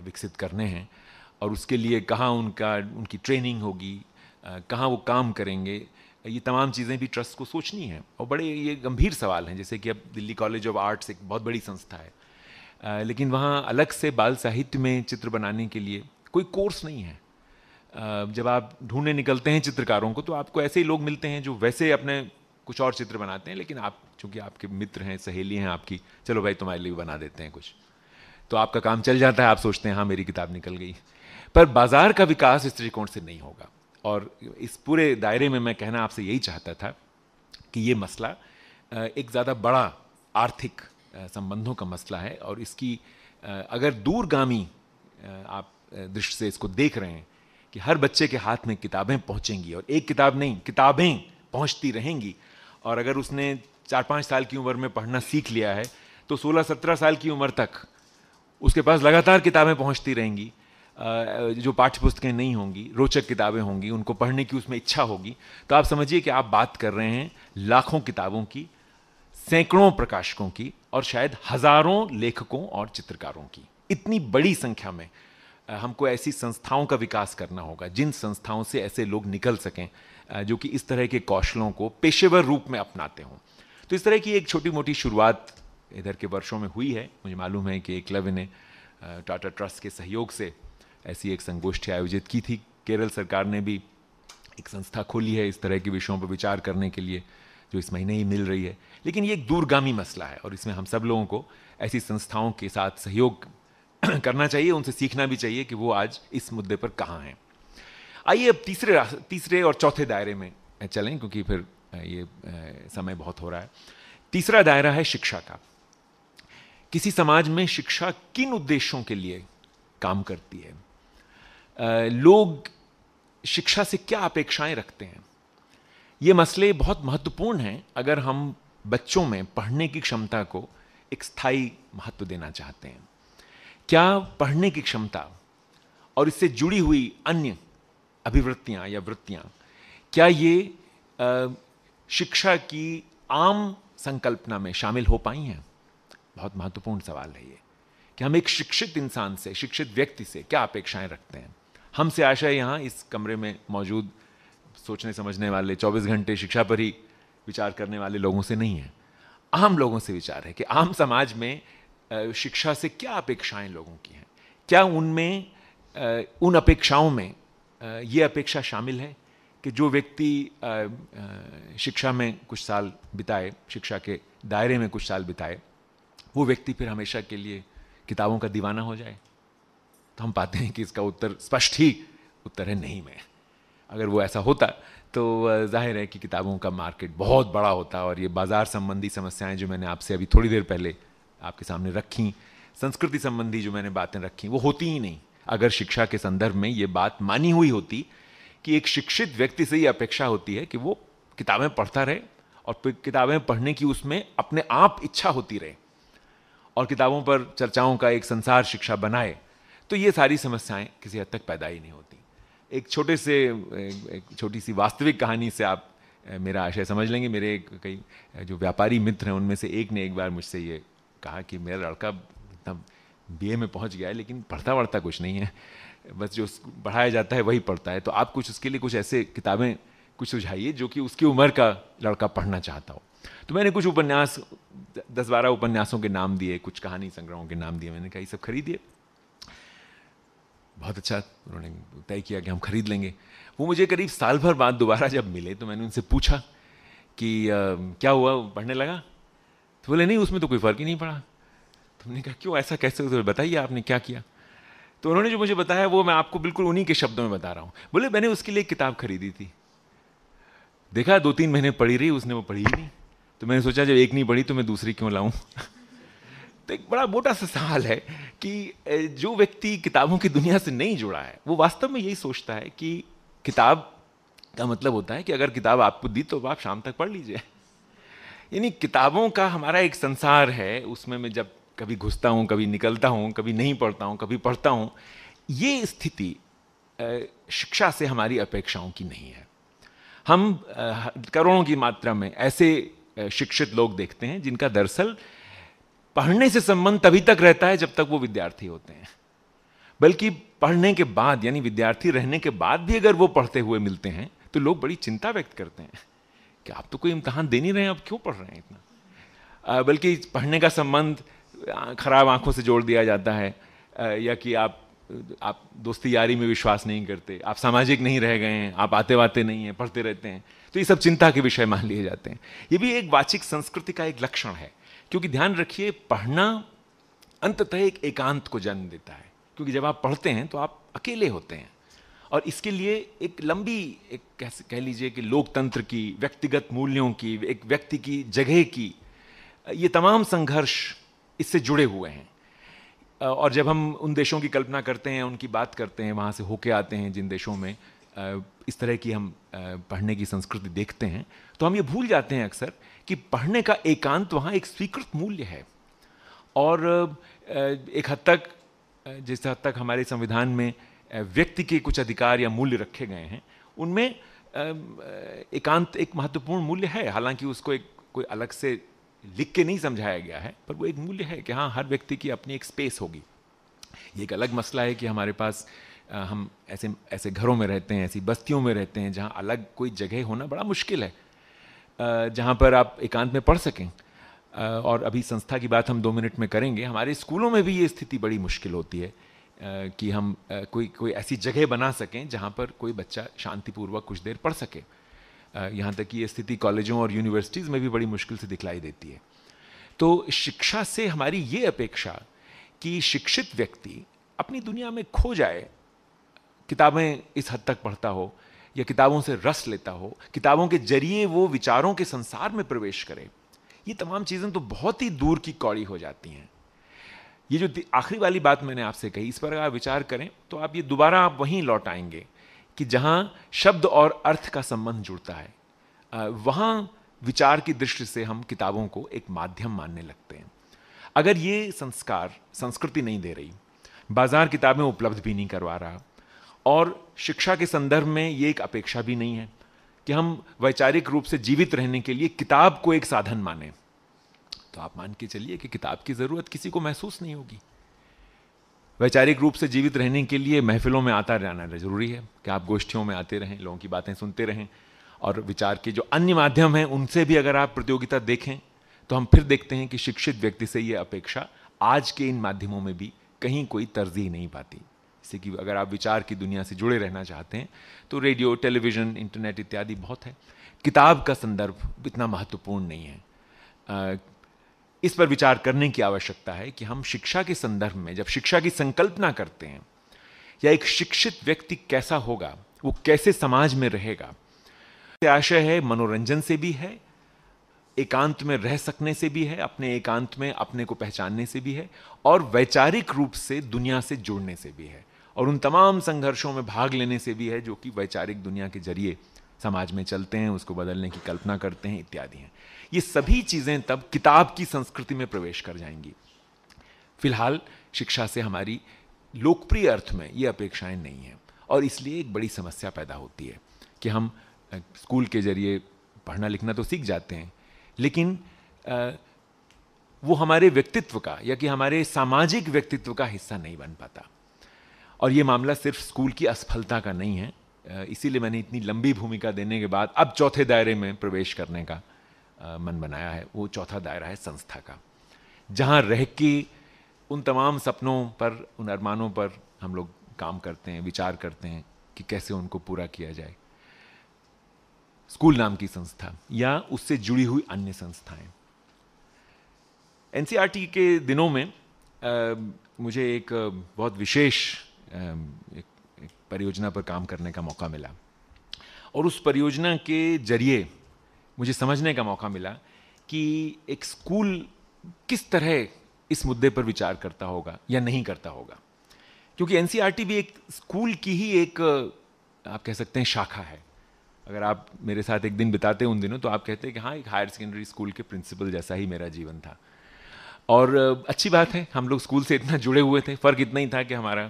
विकसित करने हैं, और उसके लिए कहाँ उनकी ट्रेनिंग होगी, कहाँ वो काम करेंगे, ये तमाम चीज़ें भी ट्रस्ट को सोचनी है। और बड़े ये गंभीर सवाल हैं, जैसे कि अब दिल्ली कॉलेज ऑफ आर्ट्स एक बहुत बड़ी संस्था है, लेकिन वहाँ अलग से बाल साहित्य में चित्र बनाने के लिए कोई कोर्स नहीं है। जब आप ढूंढने निकलते हैं चित्रकारों को तो आपको ऐसे ही लोग मिलते हैं जो वैसे अपने कुछ और चित्र बनाते हैं, लेकिन आप चूँकि आपके मित्र हैं, सहेली हैं आपकी, चलो भाई तुम्हारे लिए बना देते हैं कुछ, तो आपका काम चल जाता है। आप सोचते हैं हाँ मेरी किताब निकल गई। पर बाजार का विकास इस दृष्टिकोण से नहीं होगा। और इस पूरे दायरे में मैं कहना आपसे यही चाहता था कि ये मसला एक ज़्यादा बड़ा आर्थिक संबंधों का मसला है, और इसकी अगर दूरगामी आप दृष्टि से इसको देख रहे हैं कि हर बच्चे के हाथ में किताबें पहुंचेंगी, और एक किताब नहीं, किताबें पहुंचती रहेंगी, और अगर उसने 4-5 साल की उम्र में पढ़ना सीख लिया है तो 16-17 साल की उम्र तक उसके पास लगातार किताबें पहुंचती रहेंगी, जो पाठ्य पुस्तकें नहीं होंगी, रोचक किताबें होंगी, उनको पढ़ने की उसमें इच्छा होगी। तो आप समझिए कि आप बात कर रहे हैं लाखों किताबों की, सैकड़ों प्रकाशकों की, और शायद हजारों लेखकों और चित्रकारों की। इतनी बड़ी संख्या में हमको ऐसी संस्थाओं का विकास करना होगा जिन संस्थाओं से ऐसे लोग निकल सकें जो कि इस तरह के कौशलों को पेशेवर रूप में अपनाते हों। तो इस तरह की एक छोटी मोटी शुरुआत इधर के वर्षों में हुई है। मुझे मालूम है कि एकलव्य ने टाटा ट्रस्ट के सहयोग से ऐसी एक संगोष्ठी आयोजित की थी। केरल सरकार ने भी एक संस्था खोली है इस तरह के विषयों पर विचार करने के लिए, जो इस महीने ही मिल रही है। लेकिन ये एक दूरगामी मसला है, और इसमें हम सब लोगों को ऐसी संस्थाओं के साथ सहयोग करना चाहिए, उनसे सीखना भी चाहिए कि वो आज इस मुद्दे पर कहाँ हैं। आइए अब तीसरे और चौथे दायरे में चलें, क्योंकि फिर ये समय बहुत हो रहा है। तीसरा दायरा है शिक्षा का। किसी समाज में शिक्षा किन उद्देश्यों के लिए काम करती है, लोग शिक्षा से क्या अपेक्षाएं रखते हैं, ये मसले बहुत महत्वपूर्ण हैं अगर हम बच्चों में पढ़ने की क्षमता को एक स्थायी महत्व देना चाहते हैं। क्या पढ़ने की क्षमता और इससे जुड़ी हुई अन्य अभिवृत्तियां या वृत्तियां, क्या ये शिक्षा की आम संकल्पना में शामिल हो पाई हैं? बहुत महत्वपूर्ण सवाल है ये कि हम एक शिक्षित इंसान से, शिक्षित व्यक्ति से क्या अपेक्षाएं रखते हैं। हमसे आशा यहाँ इस कमरे में मौजूद सोचने समझने वाले 24 घंटे शिक्षा पर ही विचार करने वाले लोगों से नहीं है, आम लोगों से विचार है कि आम समाज में शिक्षा से क्या अपेक्षाएं लोगों की हैं। क्या उनमें उन अपेक्षाओं में ये अपेक्षा शामिल है कि जो व्यक्ति शिक्षा में कुछ साल बिताए, शिक्षा के दायरे में कुछ साल बिताए, वो व्यक्ति फिर हमेशा के लिए किताबों का दीवाना हो जाए? तो हम पाते हैं कि इसका उत्तर स्पष्ट ही उत्तर है नहीं में। अगर वो ऐसा होता तो जाहिर है कि किताबों का मार्केट बहुत बड़ा होता, और ये बाजार संबंधी समस्याएं जो मैंने आपसे अभी थोड़ी देर पहले आपके सामने रखी, संस्कृति संबंधी जो मैंने बातें रखी, वो होती ही नहीं अगर शिक्षा के संदर्भ में ये बात मानी हुई होती कि एक शिक्षित व्यक्ति से ये अपेक्षा होती है कि वो किताबें पढ़ता रहे, और फिर किताबें पढ़ने की उसमें अपने आप इच्छा होती रहे, और किताबों पर चर्चाओं का एक संसार शिक्षा बनाए, तो ये सारी समस्याएं किसी हद तक पैदा ही नहीं होती। एक छोटी सी वास्तविक कहानी से आप मेरा आशय समझ लेंगे। मेरे कई जो व्यापारी मित्र हैं उनमें से एक ने एक बार मुझसे ये कहा कि मेरा लड़का इतना बीए में पहुंच गया है लेकिन पढ़ता वढ़ता कुछ नहीं है, बस जो पढ़ाया जाता है वही पढ़ता है। तो आप कुछ उसके लिए कुछ ऐसे किताबें कुछ सुझाइए जो कि उसकी उम्र का लड़का पढ़ना चाहता हो। तो मैंने कुछ उपन्यास 10-12 उपन्यासों के नाम दिए, कुछ कहानी संग्रहों के नाम दिए। मैंने कहा ये सब खरीदिए। बहुत अच्छा, उन्होंने तय किया कि हम खरीद लेंगे। वो मुझे करीब साल भर बाद दोबारा जब मिले तो मैंने उनसे पूछा कि क्या हुआ, पढ़ने लगा? तो बोले नहीं, उसमें तो कोई फ़र्क ही नहीं पड़ा। तो हमने कहा क्यों, ऐसा कैसे? तो बताइए आपने क्या किया। तो उन्होंने जो मुझे बताया वो मैं आपको बिल्कुल उन्हीं के शब्दों में बता रहा हूँ। बोले मैंने उसके लिए एक किताब खरीदी थी, देखा 2-3 महीने पढ़ी रही, उसने वो पढ़ी ही नहीं। तो मैंने सोचा जब एक नहीं पढ़ी तो मैं दूसरी क्यों लाऊं। तो एक बड़ा मोटा सा सवाल है कि जो व्यक्ति किताबों की दुनिया से नहीं जुड़ा है वो वास्तव में यही सोचता है कि किताब का मतलब होता है कि अगर किताब आपको दी तो आप शाम तक पढ़ लीजिए। यानी किताबों का हमारा एक संसार है, उसमें मैं जब कभी घुसता हूँ, कभी निकलता हूँ, कभी नहीं पढ़ता हूँ, कभी पढ़ता हूँ। ये स्थिति शिक्षा से हमारी अपेक्षाओं की नहीं है। हम करोड़ों की मात्रा में ऐसे शिक्षित लोग देखते हैं जिनका दरअसल पढ़ने से संबंध तभी तक रहता है जब तक वो विद्यार्थी होते हैं, बल्कि पढ़ने के बाद यानी विद्यार्थी रहने के बाद भी अगर वो पढ़ते हुए मिलते हैं तो लोग बड़ी चिंता व्यक्त करते हैं कि आप तो कोई इम्तहान दे नहीं रहे हैं, आप क्यों पढ़ रहे हैं इतना। बल्कि पढ़ने का संबंध खराब आंखों से जोड़ दिया जाता है, या कि आप दोस्ती यारी में विश्वास नहीं करते, आप सामाजिक नहीं रह गए हैं, आप आते वाते नहीं हैं, पढ़ते रहते हैं। तो ये सब चिंता के विषय मान लिए जाते हैं। ये भी एक वाचिक संस्कृति का एक लक्षण है, क्योंकि ध्यान रखिए पढ़ना अंततः एक एकांत को जन्म देता है, क्योंकि जब आप पढ़ते हैं तो आप अकेले होते हैं। और इसके लिए एक लंबी, एक कह लीजिए कि लोकतंत्र की, व्यक्तिगत मूल्यों की, एक व्यक्ति की जगह की, ये तमाम संघर्ष इससे जुड़े हुए हैं। और जब हम उन देशों की कल्पना करते हैं, उनकी बात करते हैं, वहाँ से होके आते हैं जिन देशों में इस तरह की हम पढ़ने की संस्कृति देखते हैं, तो हम ये भूल जाते हैं अक्सर कि पढ़ने का एकांत वहाँ एक स्वीकृत मूल्य है। और एक हद तक, जिस हद तक हमारे संविधान में व्यक्ति के कुछ अधिकार या मूल्य रखे गए हैं, उनमें एकांत एक महत्वपूर्ण मूल्य है। हालांकि उसको एक कोई अलग से लिख के नहीं समझाया गया है, पर वो एक मूल्य है कि हाँ, हर व्यक्ति की अपनी एक स्पेस होगी। ये एक अलग मसला है कि हमारे पास हम ऐसे घरों में रहते हैं, ऐसी बस्तियों में रहते हैं जहाँ अलग कोई जगह होना बड़ा मुश्किल है, जहाँ पर आप एकांत में पढ़ सकें। और अभी संस्था की बात हम 2 मिनट में करेंगे। हमारे स्कूलों में भी ये स्थिति बड़ी मुश्किल होती है कि हम कोई ऐसी जगह बना सकें जहाँ पर कोई बच्चा शांतिपूर्वक कुछ देर पढ़ सके। यहाँ तक कि ये स्थिति कॉलेजों और यूनिवर्सिटीज़ में भी बड़ी मुश्किल से दिखलाई देती है। तो शिक्षा से हमारी ये अपेक्षा कि शिक्षित व्यक्ति अपनी दुनिया में खो जाए, किताबें इस हद तक पढ़ता हो या किताबों से रस लेता हो, किताबों के जरिए वो विचारों के संसार में प्रवेश करे, ये तमाम चीज़ें तो बहुत ही दूर की कौड़ी हो जाती हैं। ये जो आखिरी वाली बात मैंने आपसे कही, इस पर अगर आप विचार करें तो आप ये दोबारा आप वहीं लौट आएंगे कि जहाँ शब्द और अर्थ का संबंध जुड़ता है, वहाँ विचार की दृष्टि से हम किताबों को एक माध्यम मानने लगते हैं। अगर ये संस्कार संस्कृति नहीं दे रही, बाजार किताबें उपलब्ध भी नहीं करवा रहा, और शिक्षा के संदर्भ में ये एक अपेक्षा भी नहीं है कि हम वैचारिक रूप से जीवित रहने के लिए किताब को एक साधन माने, तो आप मान के चलिए कि किताब की ज़रूरत किसी को महसूस नहीं होगी। वैचारिक रूप से जीवित रहने के लिए महफिलों में आता रहना जरूरी है कि आप गोष्ठियों में आते रहें, लोगों की बातें सुनते रहें, और विचार के जो अन्य माध्यम हैं उनसे भी अगर आप प्रतियोगिता देखें तो हम फिर देखते हैं कि शिक्षित व्यक्ति से ये अपेक्षा आज के इन माध्यमों में भी कहीं कोई तरजीह नहीं पाती। जैसे कि अगर आप विचार की दुनिया से जुड़े रहना चाहते हैं तो रेडियो, टेलीविज़न, इंटरनेट इत्यादि बहुत है, किताब का संदर्भ इतना महत्वपूर्ण नहीं है। इस पर विचार करने की आवश्यकता है कि हम शिक्षा के संदर्भ में जब शिक्षा की संकल्पना करते हैं, या एक शिक्षित व्यक्ति कैसा होगा, वो कैसे समाज में रहेगा, आशय है मनोरंजन से भी है, एकांत में रह सकने से भी है, अपने एकांत में अपने को पहचानने से भी है, और वैचारिक रूप से दुनिया से जुड़ने से भी है, और उन तमाम संघर्षों में भाग लेने से भी है जो कि वैचारिक दुनिया के जरिए समाज में चलते हैं, उसको बदलने की कल्पना करते हैं इत्यादि हैं। ये सभी चीज़ें तब किताब की संस्कृति में प्रवेश कर जाएंगी। फिलहाल शिक्षा से हमारी लोकप्रिय अर्थ में ये अपेक्षाएं नहीं हैं, और इसलिए एक बड़ी समस्या पैदा होती है कि हम स्कूल के जरिए पढ़ना लिखना तो सीख जाते हैं, लेकिन वो हमारे व्यक्तित्व का या कि हमारे सामाजिक व्यक्तित्व का हिस्सा नहीं बन पाता। और ये मामला सिर्फ स्कूल की असफलता का नहीं है, इसीलिए मैंने इतनी लंबी भूमिका देने के बाद अब चौथे दायरे में प्रवेश करने का मन बनाया है। वो चौथा दायरा है संस्था का, जहाँ रह के उन तमाम सपनों पर, उन अरमानों पर हम लोग काम करते हैं, विचार करते हैं कि कैसे उनको पूरा किया जाए। स्कूल नाम की संस्था या उससे जुड़ी हुई अन्य संस्थाएं। एनसीईआरटी के दिनों में मुझे एक बहुत विशेष एक परियोजना पर काम करने का मौका मिला, और उस परियोजना के जरिए मुझे समझने का मौका मिला कि एक स्कूल किस तरह इस मुद्दे पर विचार करता होगा या नहीं करता होगा। क्योंकि एनसीईआरटी भी एक स्कूल की ही एक, आप कह सकते हैं, शाखा है। अगर आप मेरे साथ एक दिन बिताते उन दिनों तो आप कहते हैं कि हाँ, एक हायर सेकेंडरी स्कूल के प्रिंसिपल जैसा ही मेरा जीवन था। और अच्छी बात है, हम लोग स्कूल से इतना जुड़े हुए थे। फ़र्क इतना ही था कि हमारा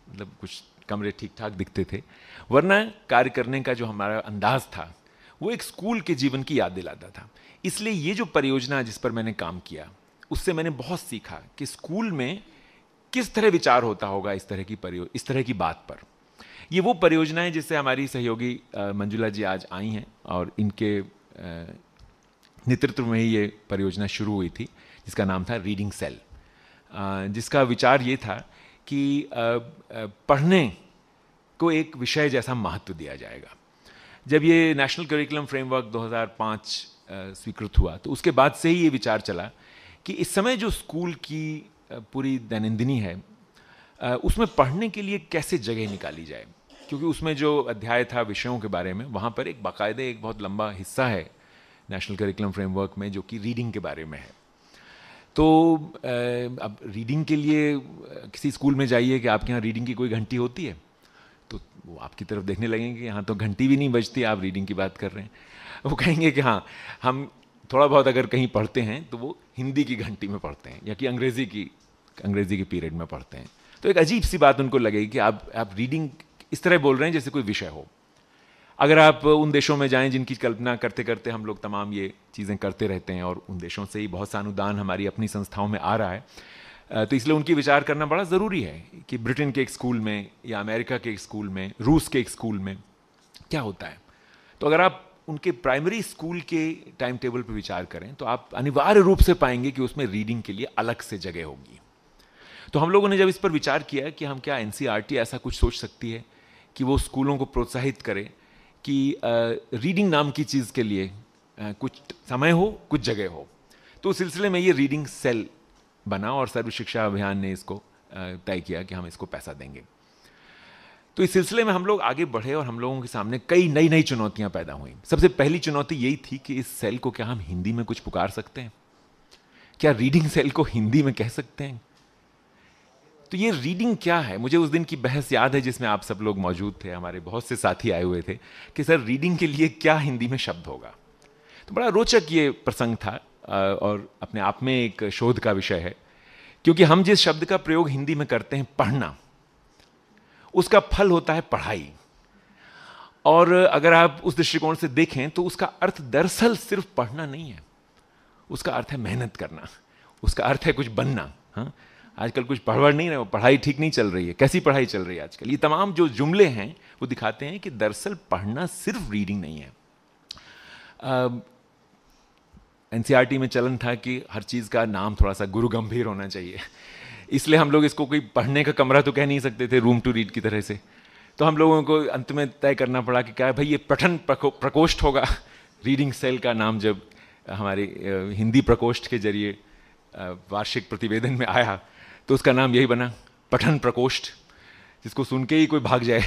मतलब कुछ कमरे ठीक ठाक दिखते थे, वरना कार्य करने का जो हमारा अंदाज था वो एक स्कूल के जीवन की याद दिलाता था। इसलिए ये जो परियोजना जिस पर मैंने काम किया, उससे मैंने बहुत सीखा कि स्कूल में किस तरह विचार होता होगा इस तरह की बात पर। ये वो परियोजना है जिससे हमारी सहयोगी मंजुला जी आज आई हैं, और इनके नेतृत्व में ही ये परियोजना शुरू हुई थी, जिसका नाम था रीडिंग सेल, जिसका विचार ये था कि पढ़ने को एक विषय जैसा महत्व दिया जाएगा। जब ये नेशनल करिकुलम फ्रेमवर्क 2005 स्वीकृत हुआ, तो उसके बाद से ही ये विचार चला कि इस समय जो स्कूल की पूरी दैनंदिनी है, उसमें पढ़ने के लिए कैसे जगह निकाली जाए। क्योंकि उसमें जो अध्याय था विषयों के बारे में, वहाँ पर एक बाकायदे एक बहुत लंबा हिस्सा है नेशनल करिकुलम फ्रेमवर्क में जो कि रीडिंग के बारे में है। तो अब रीडिंग के लिए किसी स्कूल में जाइए कि आपके यहाँ रीडिंग की कोई घंटी होती है, तो वो आपकी तरफ देखने लगेंगे, यहाँ तो घंटी भी नहीं बजती, आप रीडिंग की बात कर रहे हैं। वो कहेंगे कि हाँ, हम थोड़ा बहुत अगर कहीं पढ़ते हैं तो वो हिंदी की घंटी में पढ़ते हैं या कि अंग्रेज़ी के पीरियड में पढ़ते हैं। तो एक अजीब सी बात उनको लगेगी कि आप रीडिंग इस तरह बोल रहे हैं जैसे कोई विषय हो। अगर आप उन देशों में जाएं जिनकी कल्पना करते करते हम लोग तमाम ये चीज़ें करते रहते हैं, और उन देशों से ही बहुत सा अनुदान हमारी अपनी संस्थाओं में आ रहा है, तो इसलिए उनकी विचार करना बड़ा ज़रूरी है कि ब्रिटेन के एक स्कूल में या अमेरिका के एक स्कूल में, रूस के एक स्कूल में क्या होता है। तो अगर आप उनके प्राइमरी स्कूल के टाइम टेबल पर विचार करें तो आप अनिवार्य रूप से पाएंगे कि उसमें रीडिंग के लिए अलग से जगह होगी। तो हम लोगों ने जब इस पर विचार किया कि हम क्या एनसीईआरटी ऐसा कुछ सोच सकती है कि वो स्कूलों को प्रोत्साहित करे कि रीडिंग नाम की चीज़ के लिए कुछ समय हो, कुछ जगह हो। तो उस सिलसिले में ये रीडिंग सेल बना और सर्व शिक्षा अभियान ने इसको तय किया कि हम इसको पैसा देंगे। तो इस सिलसिले में हम लोग आगे बढ़े और हम लोगों के सामने कई नई नई चुनौतियां पैदा हुई। सबसे पहली चुनौती यही थी कि इस सेल को क्या हम हिंदी में कुछ पुकार सकते हैं? क्या रीडिंग सेल को हिंदी में कह सकते हैं? तो ये रीडिंग क्या है? मुझे उस दिन की बहस याद है जिसमें आप सब लोग मौजूद थे, हमारे बहुत से साथी आए हुए थे कि सर रीडिंग के लिए क्या हिंदी में शब्द होगा। तो बड़ा रोचक ये प्रसंग था और अपने आप में एक शोध का विषय है, क्योंकि हम जिस शब्द का प्रयोग हिंदी में करते हैं पढ़ना, उसका फल होता है पढ़ाई। और अगर आप उस दृष्टिकोण से देखें तो उसका अर्थ दरअसल सिर्फ पढ़ना नहीं है, उसका अर्थ है मेहनत करना, उसका अर्थ है कुछ बनना। हाँ, आजकल कुछ पढ़ नहीं रहे, पढ़ाई ठीक नहीं चल रही है। कैसी पढ़ाई चल रही है आजकल? ये तमाम जो जुमले हैं वो दिखाते हैं कि दरअसल पढ़ना सिर्फ रीडिंग नहीं है। एनसीईआरटी में चलन था कि हर चीज़ का नाम थोड़ा सा गुरु गंभीर होना चाहिए, इसलिए हम लोग इसको कोई पढ़ने का कमरा तो कह नहीं सकते थे, रूम टू रीड की तरह से। तो हम लोगों को अंत में तय करना पड़ा कि क्या भाई ये पठन प्रकोष्ठ होगा। रीडिंग सेल का नाम जब हमारे हिंदी प्रकोष्ठ के जरिए वार्षिक प्रतिवेदन में आया तो उसका नाम यही बना, पठन प्रकोष्ठ, जिसको सुन के ही कोई भाग जाए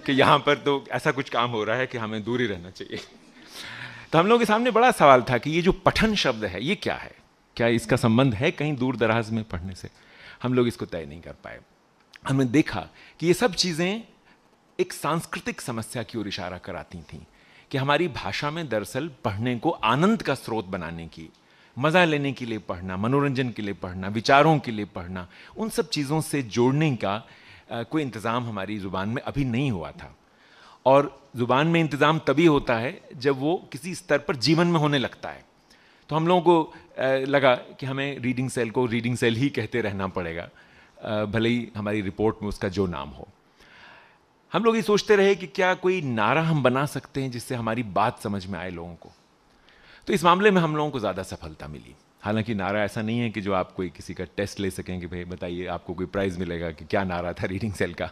कि यहाँ पर तो ऐसा कुछ काम हो रहा है कि हमें दूर ही रहना चाहिए। तो हम लोगों के सामने बड़ा सवाल था कि ये जो पठन शब्द है ये क्या है, क्या इसका संबंध है कहीं दूर दराज में पढ़ने से? हम लोग इसको तय नहीं कर पाए। हमने देखा कि ये सब चीज़ें एक सांस्कृतिक समस्या की ओर इशारा कराती थीं कि हमारी भाषा में दरअसल पढ़ने को आनंद का स्रोत बनाने की, मज़ा लेने के लिए पढ़ना, मनोरंजन के लिए पढ़ना, विचारों के लिए पढ़ना, उन सब चीज़ों से जोड़ने का कोई इंतज़ाम हमारी ज़ुबान में अभी नहीं हुआ था। और ज़ुबान में इंतज़ाम तभी होता है जब वो किसी स्तर पर जीवन में होने लगता है। तो हम लोगों को लगा कि हमें रीडिंग सेल को रीडिंग सेल ही कहते रहना पड़ेगा, भले ही हमारी रिपोर्ट में उसका जो नाम हो। हम लोग ये सोचते रहे कि क्या कोई नारा हम बना सकते हैं जिससे हमारी बात समझ में आए लोगों को। तो इस मामले में हम लोगों को ज़्यादा सफलता मिली। हालांकि नारा ऐसा नहीं है कि जो आप कोई किसी का टेस्ट ले सकें कि भाई बताइए आपको कोई प्राइज़ मिलेगा कि क्या नारा था रीडिंग सेल का,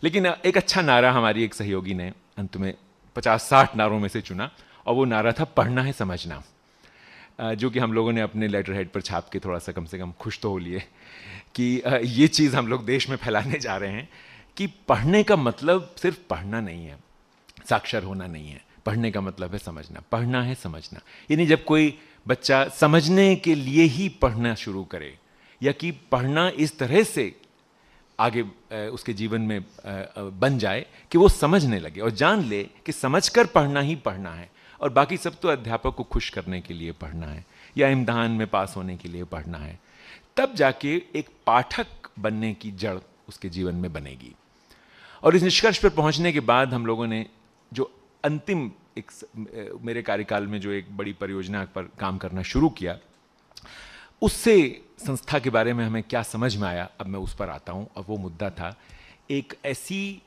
लेकिन एक अच्छा नारा हमारी एक सहयोगी ने अंत में 50-60 नारों में से चुना, और वो नारा था पढ़ना है समझना, जो कि हम लोगों ने अपने लेटर हेड पर छाप के थोड़ा सा कम से कम खुश तो हो लिए कि ये चीज़ हम लोग देश में फैलाने जा रहे हैं कि पढ़ने का मतलब सिर्फ पढ़ना नहीं है, साक्षर होना नहीं है। पढ़ने का मतलब है समझना, पढ़ना है समझना। यानी जब कोई बच्चा समझने के लिए ही पढ़ना शुरू करे, या कि पढ़ना इस तरह से आगे उसके जीवन में बन जाए कि वो समझने लगे और जान ले कि समझकर पढ़ना ही पढ़ना है, और बाकी सब तो अध्यापक को खुश करने के लिए पढ़ना है या इम्तिहान में पास होने के लिए पढ़ना है, तब जाके एक पाठक बनने की जड़ उसके जीवन में बनेगी। और इस निष्कर्ष पर पहुंचने के बाद हम लोगों ने जो अंतिम एक मेरे कार्यकाल में जो एक बड़ी परियोजना पर काम करना शुरू किया, उससे संस्था के बारे में हमें क्या समझ में आया, अब मैं उस पर आता हूँ। और वो मुद्दा था एक ऐसी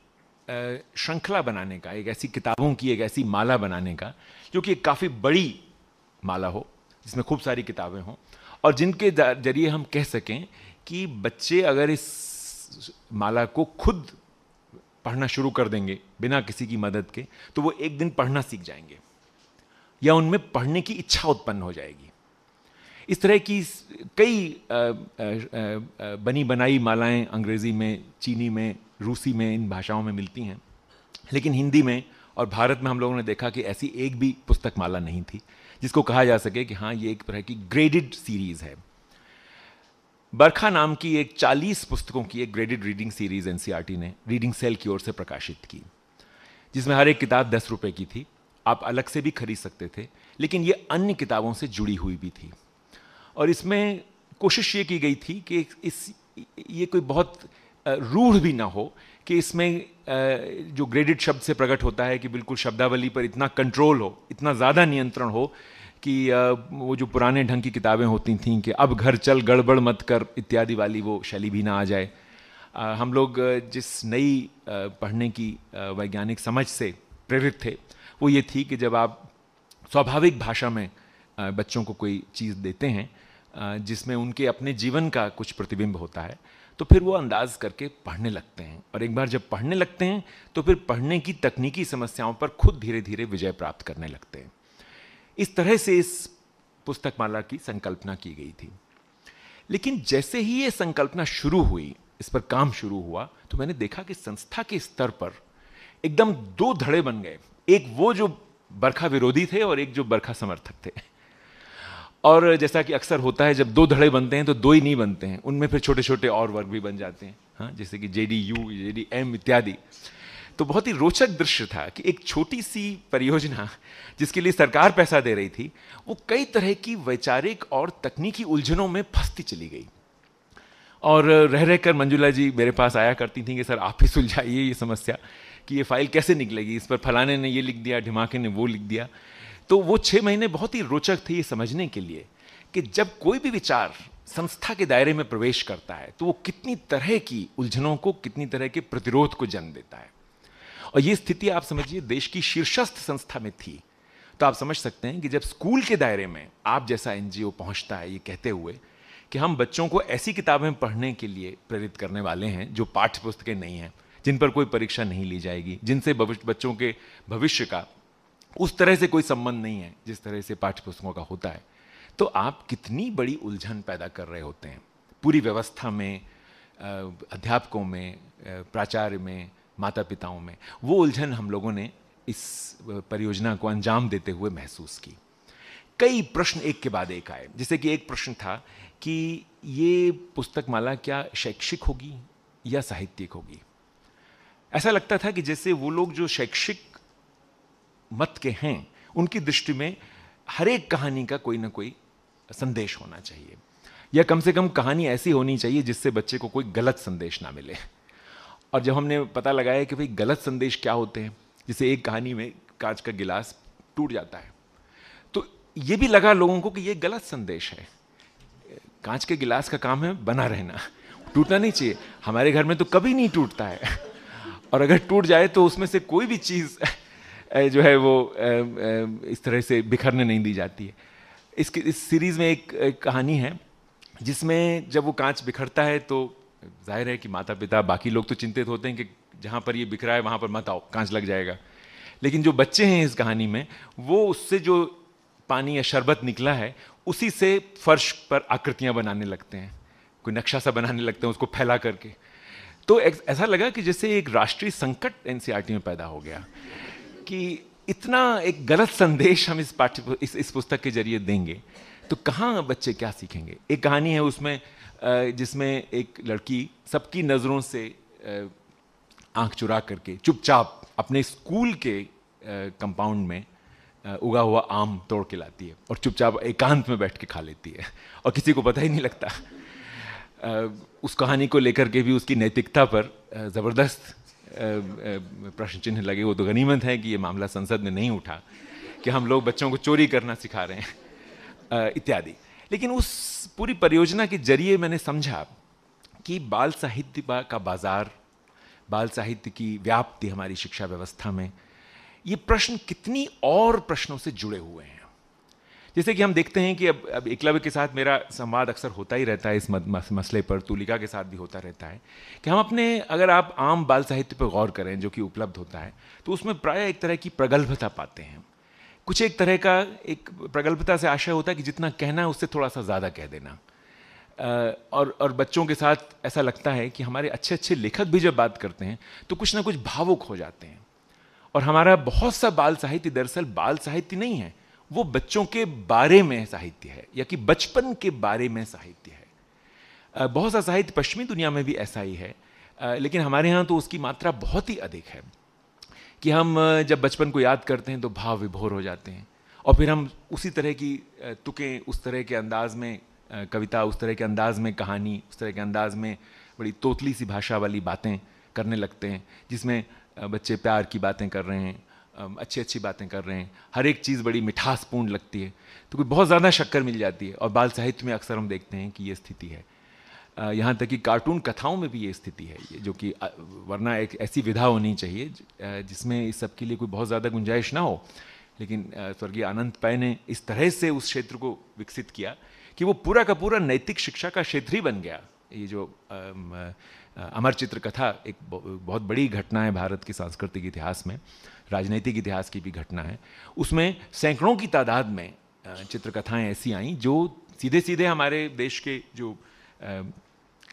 श्रृंखला बनाने का, एक ऐसी किताबों की एक ऐसी माला बनाने का जो कि एक काफ़ी बड़ी माला हो, जिसमें खूब सारी किताबें हों, और जिनके जरिए हम कह सकें कि बच्चे अगर इस माला को खुद पढ़ना शुरू कर देंगे बिना किसी की मदद के, तो वो एक दिन पढ़ना सीख जाएंगे या उनमें पढ़ने की इच्छा उत्पन्न हो जाएगी। इस तरह की कई बनी बनाई मालाएं अंग्रेज़ी में, चीनी में, रूसी में, इन भाषाओं में मिलती हैं, लेकिन हिंदी में और भारत में हम लोगों ने देखा कि ऐसी एक भी पुस्तक माला नहीं थी जिसको कहा जा सके कि हाँ ये एक तरह की ग्रेडेड सीरीज़ है। बरखा नाम की एक 40 पुस्तकों की एक ग्रेडेड रीडिंग सीरीज़ एनसीईआरटी ने रीडिंग सेल की ओर से प्रकाशित की, जिसमें हर एक किताब 10 रुपये की थी। आप अलग से भी खरीद सकते थे, लेकिन ये अन्य किताबों से जुड़ी हुई भी थी। और इसमें कोशिश ये की गई थी कि ये कोई बहुत रूढ़ भी ना हो कि इसमें जो ग्रेडेड शब्द से प्रकट होता है कि बिल्कुल शब्दावली पर इतना कंट्रोल हो, इतना ज़्यादा नियंत्रण हो कि वो जो पुराने ढंग की किताबें होती थीं कि अब घर चल गड़बड़ मत कर इत्यादि वाली वो शैली भी ना आ जाए। हम लोग जिस नई पढ़ने की वैज्ञानिक समझ से प्रेरित थे वो ये थी कि जब आप स्वाभाविक भाषा में बच्चों को कोई चीज़ देते हैं जिसमें उनके अपने जीवन का कुछ प्रतिबिंब होता है, तो फिर वो अंदाज करके पढ़ने लगते हैं, और एक बार जब पढ़ने लगते हैं तो फिर पढ़ने की तकनीकी समस्याओं पर खुद धीरे धीरे विजय प्राप्त करने लगते हैं। इस तरह से इस पुस्तक माला की संकल्पना की गई थी। लेकिन जैसे ही ये संकल्पना शुरू हुई, इस पर काम शुरू हुआ, तो मैंने देखा कि संस्था के स्तर पर एकदम दो धड़े बन गए, एक वो जो बरखा विरोधी थे और एक जो बरखा समर्थक थे। और जैसा कि अक्सर होता है जब दो धड़े बनते हैं तो दो ही नहीं बनते हैं, उनमें फिर छोटे छोटे और वर्ग भी बन जाते हैं, हाँ, जैसे कि JDU, JDM इत्यादि। तो बहुत ही रोचक दृश्य था कि एक छोटी सी परियोजना जिसके लिए सरकार पैसा दे रही थी, वो कई तरह की वैचारिक और तकनीकी उलझनों में फंसती चली गई। और रह रहकर मंजुला जी मेरे पास आया करती थी कि सर आप ही सुलझाइए ये समस्या कि ये फाइल कैसे निकलेगी, इस पर फलाने ने ये लिख दिया, ढिमाके ने वो लिख दिया। तो वो 6 महीने बहुत ही रोचक थे ये समझने के लिए कि जब कोई भी विचार संस्था के दायरे में प्रवेश करता है तो वो कितनी तरह की उलझनों को, कितनी तरह के प्रतिरोध को जन्म देता है। और ये स्थिति आप समझिए देश की शीर्षस्थ संस्था में थी। तो आप समझ सकते हैं कि जब स्कूल के दायरे में आप जैसा NGO पहुंचता है ये कहते हुए कि हम बच्चों को ऐसी किताबें पढ़ने के लिए प्रेरित करने वाले हैं जो पाठ्य पुस्तकें नहीं हैं, जिन पर कोई परीक्षा नहीं ली जाएगी, जिनसे बच्चों के भविष्य का उस तरह से कोई संबंध नहीं है जिस तरह से पाठ्य पुस्तकों का होता है, तो आप कितनी बड़ी उलझन पैदा कर रहे होते हैं पूरी व्यवस्था में, अध्यापकों में, प्राचार्य में, माता पिताओं में। वो उलझन हम लोगों ने इस परियोजना को अंजाम देते हुए महसूस की। कई प्रश्न एक के बाद एक आए। जैसे कि एक प्रश्न था कि ये पुस्तक माला क्या शैक्षिक होगी या साहित्यिक होगी। ऐसा लगता था कि जैसे वो लोग जो शैक्षिक मत के हैं उनकी दृष्टि में हर एक कहानी का कोई ना कोई संदेश होना चाहिए, या कम से कम कहानी ऐसी होनी चाहिए जिससे बच्चे को कोई गलत संदेश ना मिले। और जब हमने पता लगाया कि भाई गलत संदेश क्या होते हैं, जैसे एक कहानी में कांच का गिलास टूट जाता है, तो ये भी लगा लोगों को कि ये गलत संदेश है। कांच के गिलास का काम है बना रहना, टूटना नहीं चाहिए। हमारे घर में तो कभी नहीं टूटता है, और अगर टूट जाए तो उसमें से कोई भी चीज़ जो है वो इस तरह से बिखरने नहीं दी जाती है। इस सीरीज़ में एक कहानी है जिसमें जब वो कांच बिखरता है तो जाहिर है कि माता पिता बाकी लोग तो चिंतित होते हैं कि जहाँ पर ये बिखरा है वहाँ पर मत आओ, कांच लग जाएगा। लेकिन जो बच्चे हैं इस कहानी में, वो उससे जो पानी या शरबत निकला है उसी से फर्श पर आकृतियाँ बनाने लगते हैं, कोई नक्शा सा बनाने लगते हैं उसको फैला करके। तो ऐसा लगा कि जैसे एक राष्ट्रीय संकट एनसीईआरटी में पैदा हो गया कि इतना एक गलत संदेश हम इस पुस्तक के जरिए देंगे तो कहाँ बच्चे क्या सीखेंगे। एक कहानी है उसमें जिसमें एक लड़की सबकी नज़रों से आंख चुरा करके चुपचाप अपने स्कूल के कंपाउंड में उगा हुआ आम तोड़ के लाती है और चुपचाप एकांत में बैठ के खा लेती है और किसी को पता ही नहीं लगता। उस कहानी को लेकर के भी उसकी नैतिकता पर ज़बरदस्त प्रश्न चिन्ह लगे। वो तो गनीमत है कि ये मामला संसद में नहीं उठा कि हम लोग बच्चों को चोरी करना सिखा रहे हैं इत्यादि। लेकिन उस पूरी परियोजना के जरिए मैंने समझा कि बाल साहित्य का बाजार, बाल साहित्य की व्याप्ति हमारी शिक्षा व्यवस्था में, ये प्रश्न कितनी और प्रश्नों से जुड़े हुए हैं। जैसे कि हम देखते हैं कि अब एकलव्य के साथ मेरा संवाद अक्सर होता ही रहता है इस मसले पर, तुलिका के साथ भी होता रहता है कि हम अपने, अगर आप आम बाल साहित्य पर गौर करें जो कि उपलब्ध होता है, तो उसमें प्रायः एक तरह की प्रगल्भता पाते हैं। कुछ एक तरह का, एक प्रगल्भता से आशय होता है कि जितना कहना है उससे थोड़ा सा ज़्यादा कह देना। और बच्चों के साथ ऐसा लगता है कि हमारे अच्छे अच्छे लेखक भी जब बात करते हैं तो कुछ ना कुछ भावुक हो जाते हैं। और हमारा बहुत सा बाल साहित्य दरअसल बाल साहित्य नहीं है, वो बच्चों के बारे में साहित्य है या कि बचपन के बारे में साहित्य है। बहुत सा साहित्य पश्चिमी दुनिया में भी ऐसा ही है, लेकिन हमारे यहाँ तो उसकी मात्रा बहुत ही अधिक है कि हम जब बचपन को याद करते हैं तो भाव विभोर हो जाते हैं और फिर हम उसी तरह की तुकें, उस तरह के अंदाज में कविता, उस तरह के अंदाज में कहानी, उस तरह के अंदाज में बड़ी तोतली सी भाषा वाली बातें करने लगते हैं जिसमें बच्चे प्यार की बातें कर रहे हैं, अच्छी अच्छी बातें कर रहे हैं, हर एक चीज़ बड़ी मिठासपूर्ण लगती है, तो कोई बहुत ज़्यादा शक्कर मिल जाती है। और बाल साहित्य में अक्सर हम देखते हैं कि ये स्थिति है। यहाँ तक कि कार्टून कथाओं में भी ये स्थिति है, जो कि वरना एक ऐसी विधा होनी चाहिए जिसमें इस सब के लिए कोई बहुत ज़्यादा गुंजाइश ना हो। लेकिन स्वर्गीय आनंद पै ने इस तरह से उस क्षेत्र को विकसित किया कि वो पूरा का पूरा नैतिक शिक्षा का क्षेत्र ही बन गया। ये जो अमर चित्र कथा एक बहुत बड़ी घटना है भारत के सांस्कृतिक इतिहास में, राजनीतिक इतिहास की भी घटना है। उसमें सैकड़ों की तादाद में चित्रकथाएं ऐसी आईं जो सीधे सीधे हमारे देश के जो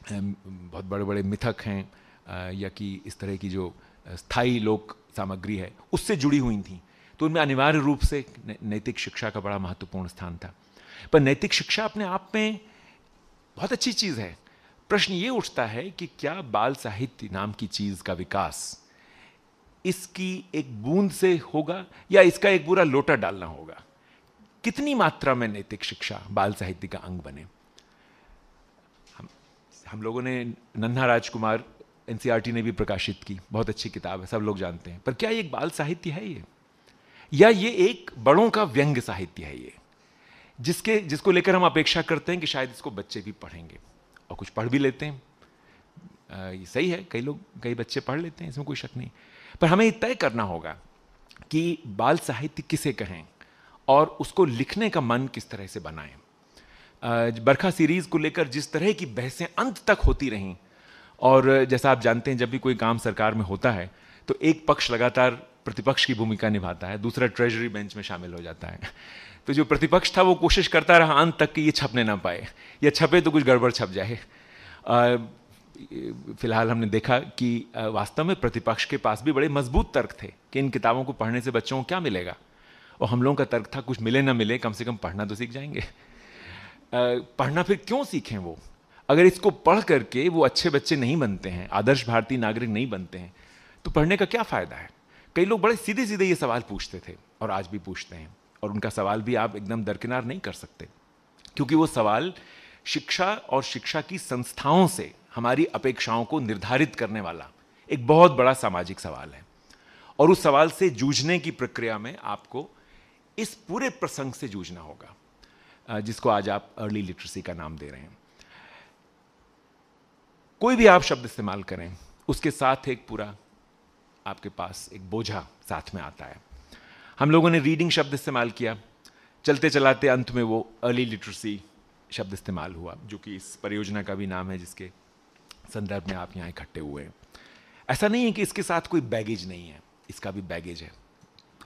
बहुत बड़े बड़े मिथक हैं या कि इस तरह की जो स्थायी लोक सामग्री है उससे जुड़ी हुई थी। तो उनमें अनिवार्य रूप से नैतिक शिक्षा का बड़ा महत्वपूर्ण स्थान था। पर नैतिक शिक्षा अपने आप में बहुत अच्छी चीज़ है। प्रश्न ये उठता है कि क्या बाल साहित्य नाम की चीज़ का विकास इसकी एक बूंद से होगा या इसका एक पूरा लोटा डालना होगा? कितनी मात्रा में नैतिक शिक्षा बाल साहित्य का अंग बने? हम लोगों ने नन्हा राजकुमार एनसीईआरटी ने भी प्रकाशित की, बहुत अच्छी किताब है, सब लोग जानते हैं। पर क्या ये एक बाल साहित्य है ये, या ये एक बड़ों का व्यंग्य साहित्य है ये, जिसको लेकर हम अपेक्षा करते हैं कि शायद इसको बच्चे भी पढ़ेंगे और कुछ पढ़ भी लेते हैं। ये सही है, कई बच्चे पढ़ लेते हैं, इसमें कोई शक नहीं। पर हमें तय करना होगा कि बाल साहित्य किसे कहें और उसको लिखने का मन किस तरह से बनाएं। बरखा सीरीज को लेकर जिस तरह की बहसें अंत तक होती रहीं, और जैसा आप जानते हैं जब भी कोई काम सरकार में होता है तो एक पक्ष लगातार प्रतिपक्ष की भूमिका निभाता है, दूसरा ट्रेजरी बेंच में शामिल हो जाता है। तो जो प्रतिपक्ष था वो कोशिश करता रहा अंत तक कि ये छपने ना पाए, या छपे तो कुछ गड़बड़ छप जाए। फिलहाल हमने देखा कि वास्तव में प्रतिपक्ष के पास भी बड़े मजबूत तर्क थे कि इन किताबों को पढ़ने से बच्चों को क्या मिलेगा, और हम लोगों का तर्क था कुछ मिले ना मिले कम से कम पढ़ना तो सीख जाएंगे। पढ़ना फिर क्यों सीखें वो, अगर इसको पढ़ करके वो अच्छे बच्चे नहीं बनते हैं, आदर्श भारतीय नागरिक नहीं बनते हैं, तो पढ़ने का क्या फ़ायदा है? कई लोग बड़े सीधे सीधे ये सवाल पूछते थे और आज भी पूछते हैं, और उनका सवाल भी आप एकदम दरकिनार नहीं कर सकते, क्योंकि वो सवाल शिक्षा और शिक्षा की संस्थाओं से हमारी अपेक्षाओं को निर्धारित करने वाला एक बहुत बड़ा सामाजिक सवाल है। और उस सवाल से जूझने की प्रक्रिया में आपको इस पूरे प्रसंग से जूझना होगा जिसको आज आप अर्ली लिटरेसी का नाम दे रहे हैं। कोई भी आप शब्द इस्तेमाल करें, उसके साथ एक पूरा आपके पास एक बोझा साथ में आता है। हम लोगों ने रीडिंग शब्द इस्तेमाल किया, चलते चलाते अंत में वो अर्ली लिटरेसी शब्द इस्तेमाल हुआ, जो कि इस परियोजना का भी नाम है जिसके संदर्भ में आप यहाँ इकट्ठे हुए हैं। ऐसा नहीं है कि इसके साथ कोई बैगेज नहीं है, इसका भी बैगेज है।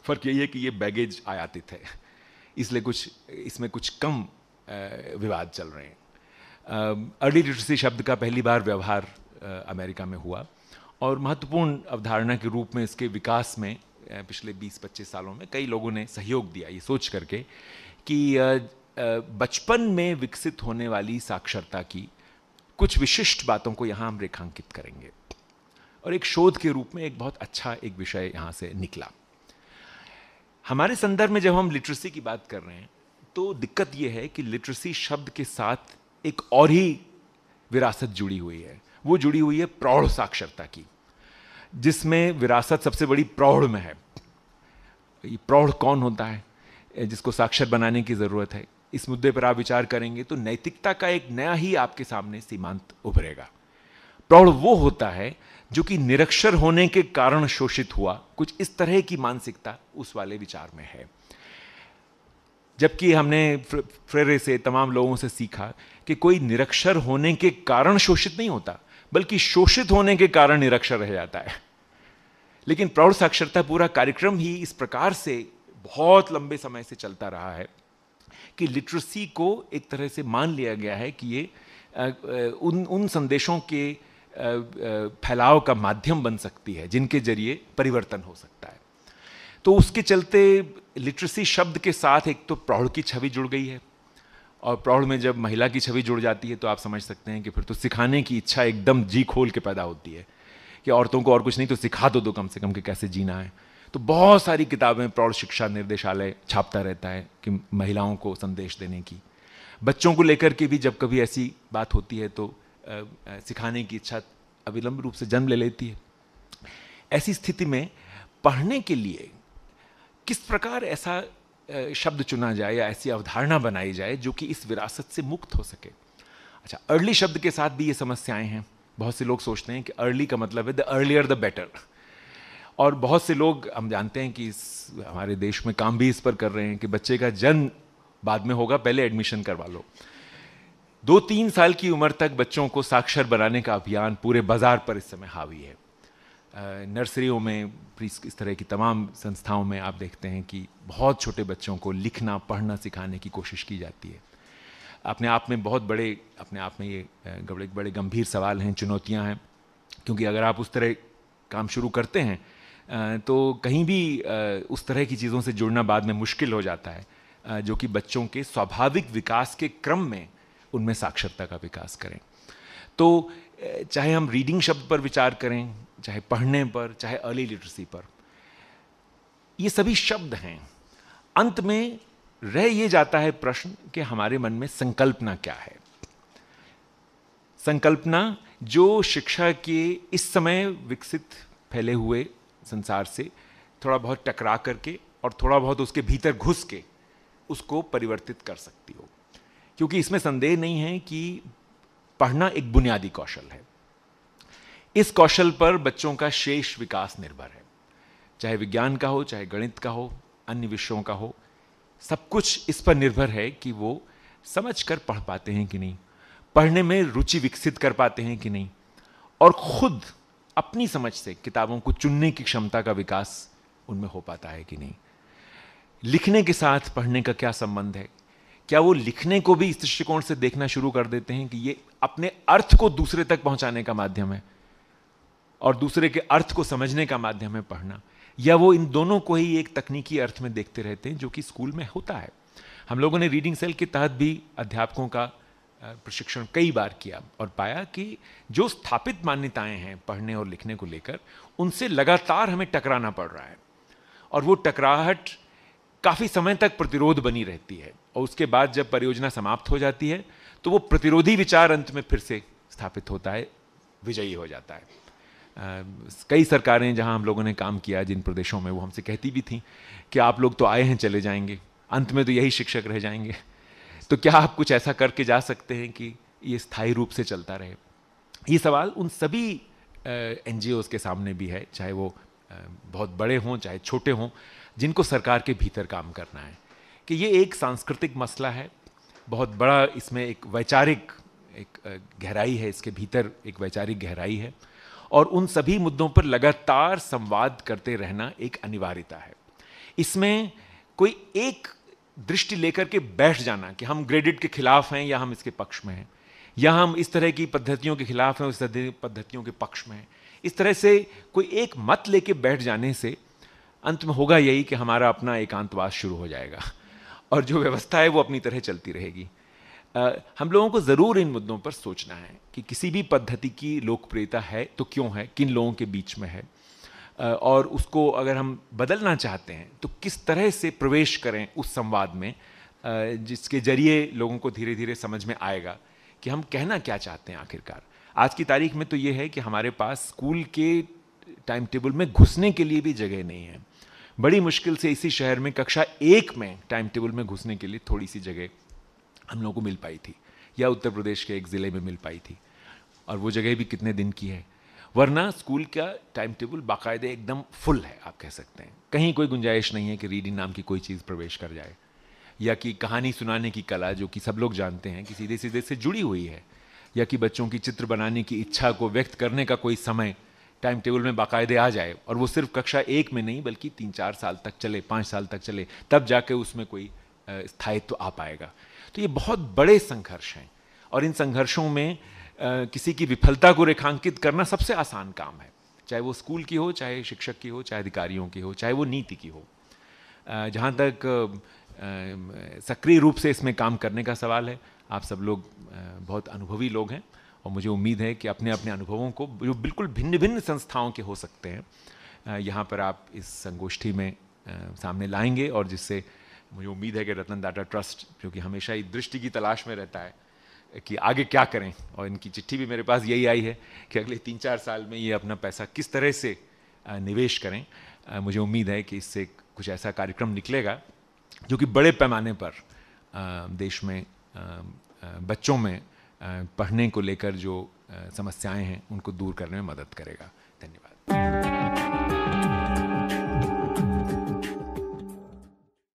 फर्क यही है कि ये बैगेज आयातित है, इसलिए इसमें कुछ कम विवाद चल रहे हैं। अर्ली लिटरेसी शब्द का पहली बार व्यवहार अमेरिका में हुआ और महत्वपूर्ण अवधारणा के रूप में इसके विकास में पिछले 20-25 सालों में कई लोगों ने सहयोग दिया, ये सोच करके कि बचपन में विकसित होने वाली साक्षरता की कुछ विशिष्ट बातों को यहाँ हम रेखांकित करेंगे। और एक शोध के रूप में एक बहुत अच्छा एक विषय यहाँ से निकला। हमारे संदर्भ में जब हम लिटरेसी की बात कर रहे हैं तो दिक्कत यह है कि लिटरेसी शब्द के साथ एक और ही विरासत जुड़ी हुई है। वो जुड़ी हुई है प्रौढ़ साक्षरता की, जिसमें विरासत सबसे बड़ी प्रौढ़ में है। ये प्रौढ़ कौन होता है जिसको साक्षर बनाने की ज़रूरत है? इस मुद्दे पर आप विचार करेंगे तो नैतिकता का एक नया ही आपके सामने सीमांत उभरेगा। प्रौढ़ वो होता है जो कि निरक्षर होने के कारण शोषित हुआ, कुछ इस तरह की मानसिकता उस वाले विचार में है। जबकि हमने फ्रेरे से तमाम लोगों से सीखा कि कोई निरक्षर होने के कारण शोषित नहीं होता, बल्कि शोषित होने के कारण निरक्षर रह जाता है। लेकिन प्रौढ़ साक्षरता पूरा कार्यक्रम ही इस प्रकार से बहुत लंबे समय से चलता रहा है कि लिटरेसी को एक तरह से मान लिया गया है कि ये उन संदेशों के फैलाव का माध्यम बन सकती है जिनके जरिए परिवर्तन हो सकता है। तो उसके चलते लिटरेसी शब्द के साथ एक तो प्रौढ़ की छवि जुड़ गई है, और प्रौढ़ में जब महिला की छवि जुड़ जाती है तो आप समझ सकते हैं कि फिर तो सिखाने की इच्छा एकदम जी खोल के पैदा होती है कि औरतों को और कुछ नहीं तो सिखा दो कम से कम कि कैसे जीना है। तो बहुत सारी किताबें प्रौढ़ शिक्षा निर्देशालय छापता रहता है कि महिलाओं को संदेश देने की। बच्चों को लेकर के भी जब कभी ऐसी बात होती है तो सिखाने की इच्छा अविलंब रूप से जन्म ले लेती है। ऐसी स्थिति में पढ़ने के लिए किस प्रकार ऐसा शब्द चुना जाए या ऐसी अवधारणा बनाई जाए जो कि इस विरासत से मुक्त हो सके। अच्छा, अर्ली शब्द के साथ भी ये समस्याएं हैं। बहुत से लोग सोचते हैं कि अर्ली का मतलब है द अर्लियर द बेटर, और बहुत से लोग हम जानते हैं कि हमारे देश में काम भी इस पर कर रहे हैं कि बच्चे का जन्म बाद में होगा, पहले एडमिशन करवा लो। 2-3 साल की उम्र तक बच्चों को साक्षर बनाने का अभियान पूरे बाजार पर इस समय हावी है। नर्सरियों में, इस तरह की तमाम संस्थाओं में आप देखते हैं कि बहुत छोटे बच्चों को लिखना पढ़ना सिखाने की कोशिश की जाती है। अपने आप में ये बड़े गंभीर सवाल हैं, चुनौतियां हैं, क्योंकि अगर आप उस तरह काम शुरू करते हैं तो कहीं भी उस तरह की चीज़ों से जुड़ना बाद में मुश्किल हो जाता है जो कि बच्चों के स्वाभाविक विकास के क्रम में उनमें साक्षरता का विकास करें। तो चाहे हम रीडिंग शब्द पर विचार करें, चाहे पढ़ने पर, चाहे अर्ली लिटरेसी पर, ये सभी शब्द हैं। अंत में रह ये जाता है प्रश्न कि हमारे मन में संकल्पना क्या है। संकल्पना जो शिक्षा के इस समय विकसित फैले हुए संसार से थोड़ा बहुत टकरा करके और थोड़ा बहुत उसके भीतर घुस के उसको परिवर्तित कर सकती हो। क्योंकि इसमें संदेह नहीं है कि पढ़ना एक बुनियादी कौशल है। इस कौशल पर बच्चों का शेष विकास निर्भर है, चाहे विज्ञान का हो, चाहे गणित का हो, अन्य विषयों का हो। सब कुछ इस पर निर्भर है कि वो समझ कर पढ़ पाते हैं कि नहीं, पढ़ने में रुचि विकसित कर पाते हैं कि नहीं, और खुद अपनी समझ से किताबों को चुनने की क्षमता का विकास उनमें हो पाता है कि नहीं। लिखने के साथ पढ़ने का क्या संबंध है? क्या वो लिखने को भी इस दृष्टिकोण से देखना शुरू कर देते हैं कि ये अपने अर्थ को दूसरे तक पहुंचाने का माध्यम है और दूसरे के अर्थ को समझने का माध्यम है पढ़ना, या वो इन दोनों को ही एक तकनीकी अर्थ में देखते रहते हैं जो कि स्कूल में होता है। हम लोगों ने रीडिंग सेल के तहत भी अध्यापकों का प्रशिक्षण कई बार किया और पाया कि जो स्थापित मान्यताएं हैं पढ़ने और लिखने को लेकर, उनसे लगातार हमें टकराना पड़ रहा है, और वो टकराहट काफ़ी समय तक प्रतिरोध बनी रहती है, और उसके बाद जब परियोजना समाप्त हो जाती है तो वो प्रतिरोधी विचार अंत में फिर से स्थापित होता है, विजयी हो जाता है। कई सरकारें जहां हम लोगों ने काम किया जिन प्रदेशों में, वो हमसे कहती भी थी कि आप लोग तो आए हैं चले जाएंगे, अंत में तो यही शिक्षक रह जाएंगे। तो क्या आप कुछ ऐसा करके जा सकते हैं कि ये स्थायी रूप से चलता रहे? ये सवाल उन सभी NGOs के सामने भी है, चाहे वो बहुत बड़े हों चाहे छोटे हों, जिनको सरकार के भीतर काम करना है, कि ये एक सांस्कृतिक मसला है, बहुत बड़ा इसमें एक वैचारिक एक गहराई है, इसके भीतर एक वैचारिक गहराई है, और उन सभी मुद्दों पर लगातार संवाद करते रहना एक अनिवार्यता है। इसमें कोई एक दृष्टि लेकर के बैठ जाना कि हम ग्रेडिट के खिलाफ हैं या हम इसके पक्ष में हैं, या हम इस तरह की पद्धतियों के खिलाफ हैं, उस तरह की पद्धतियों के पक्ष में हैं, इस तरह से कोई एक मत लेके बैठ जाने से अंत में होगा यही कि हमारा अपना एकांतवास शुरू हो जाएगा और जो व्यवस्था है वो अपनी तरह चलती रहेगी। हम लोगों को ज़रूर इन मुद्दों पर सोचना है कि किसी भी पद्धति की लोकप्रियता है तो क्यों है, किन लोगों के बीच में है, और उसको अगर हम बदलना चाहते हैं तो किस तरह से प्रवेश करें उस संवाद में, जिसके जरिए लोगों को धीरे धीरे समझ में आएगा कि हम कहना क्या चाहते हैं आखिरकार। आज की तारीख में तो ये है कि हमारे पास स्कूल के टाइम टेबल में घुसने के लिए भी जगह नहीं है। बड़ी मुश्किल से इसी शहर में कक्षा 1 में टाइम टेबल में घुसने के लिए थोड़ी सी जगह हम लोगों को मिल पाई थी, या उत्तर प्रदेश के एक ज़िले में मिल पाई थी, और वो जगह भी कितने दिन की है। वरना स्कूल का टाइम टेबल बाकायदे एकदम फुल है, आप कह सकते हैं। कहीं कोई गुंजाइश नहीं है कि रीडिंग नाम की कोई चीज़ प्रवेश कर जाए, या कि कहानी सुनाने की कला, जो कि सब लोग जानते हैं कि सीधे सीधे से जुड़ी हुई है, या कि बच्चों की चित्र बनाने की इच्छा को व्यक्त करने का कोई समय टाइम टेबल में बाकायदे आ जाए, और वो सिर्फ कक्षा 1 में नहीं बल्कि 3-4 साल तक चले, 5 साल तक चले, तब जाके उसमें कोई स्थायित्व आ पाएगा। तो ये बहुत बड़े संघर्ष हैं, और इन संघर्षों में किसी की विफलता को रेखांकित करना सबसे आसान काम है, चाहे वो स्कूल की हो, चाहे शिक्षक की हो, चाहे अधिकारियों की हो, चाहे वो नीति की हो। जहाँ तक सक्रिय रूप से इसमें काम करने का सवाल है, आप सब लोग बहुत अनुभवी लोग हैं, और मुझे उम्मीद है कि अपने अपने अनुभवों को, जो बिल्कुल भिन्न भिन्न संस्थाओं के हो सकते हैं, यहाँ पर आप इस संगोष्ठी में सामने लाएंगे, और जिससे मुझे उम्मीद है कि रतन टाटा ट्रस्ट, जो कि हमेशा ही दृष्टि की तलाश में रहता है कि आगे क्या करें, और इनकी चिट्ठी भी मेरे पास यही आई है कि अगले 3-4 साल में ये अपना पैसा किस तरह से निवेश करें। मुझे उम्मीद है कि इससे कुछ ऐसा कार्यक्रम निकलेगा जो कि बड़े पैमाने पर देश में बच्चों में पढ़ने को लेकर जो समस्याएं हैं उनको दूर करने में मदद करेगा। धन्यवाद।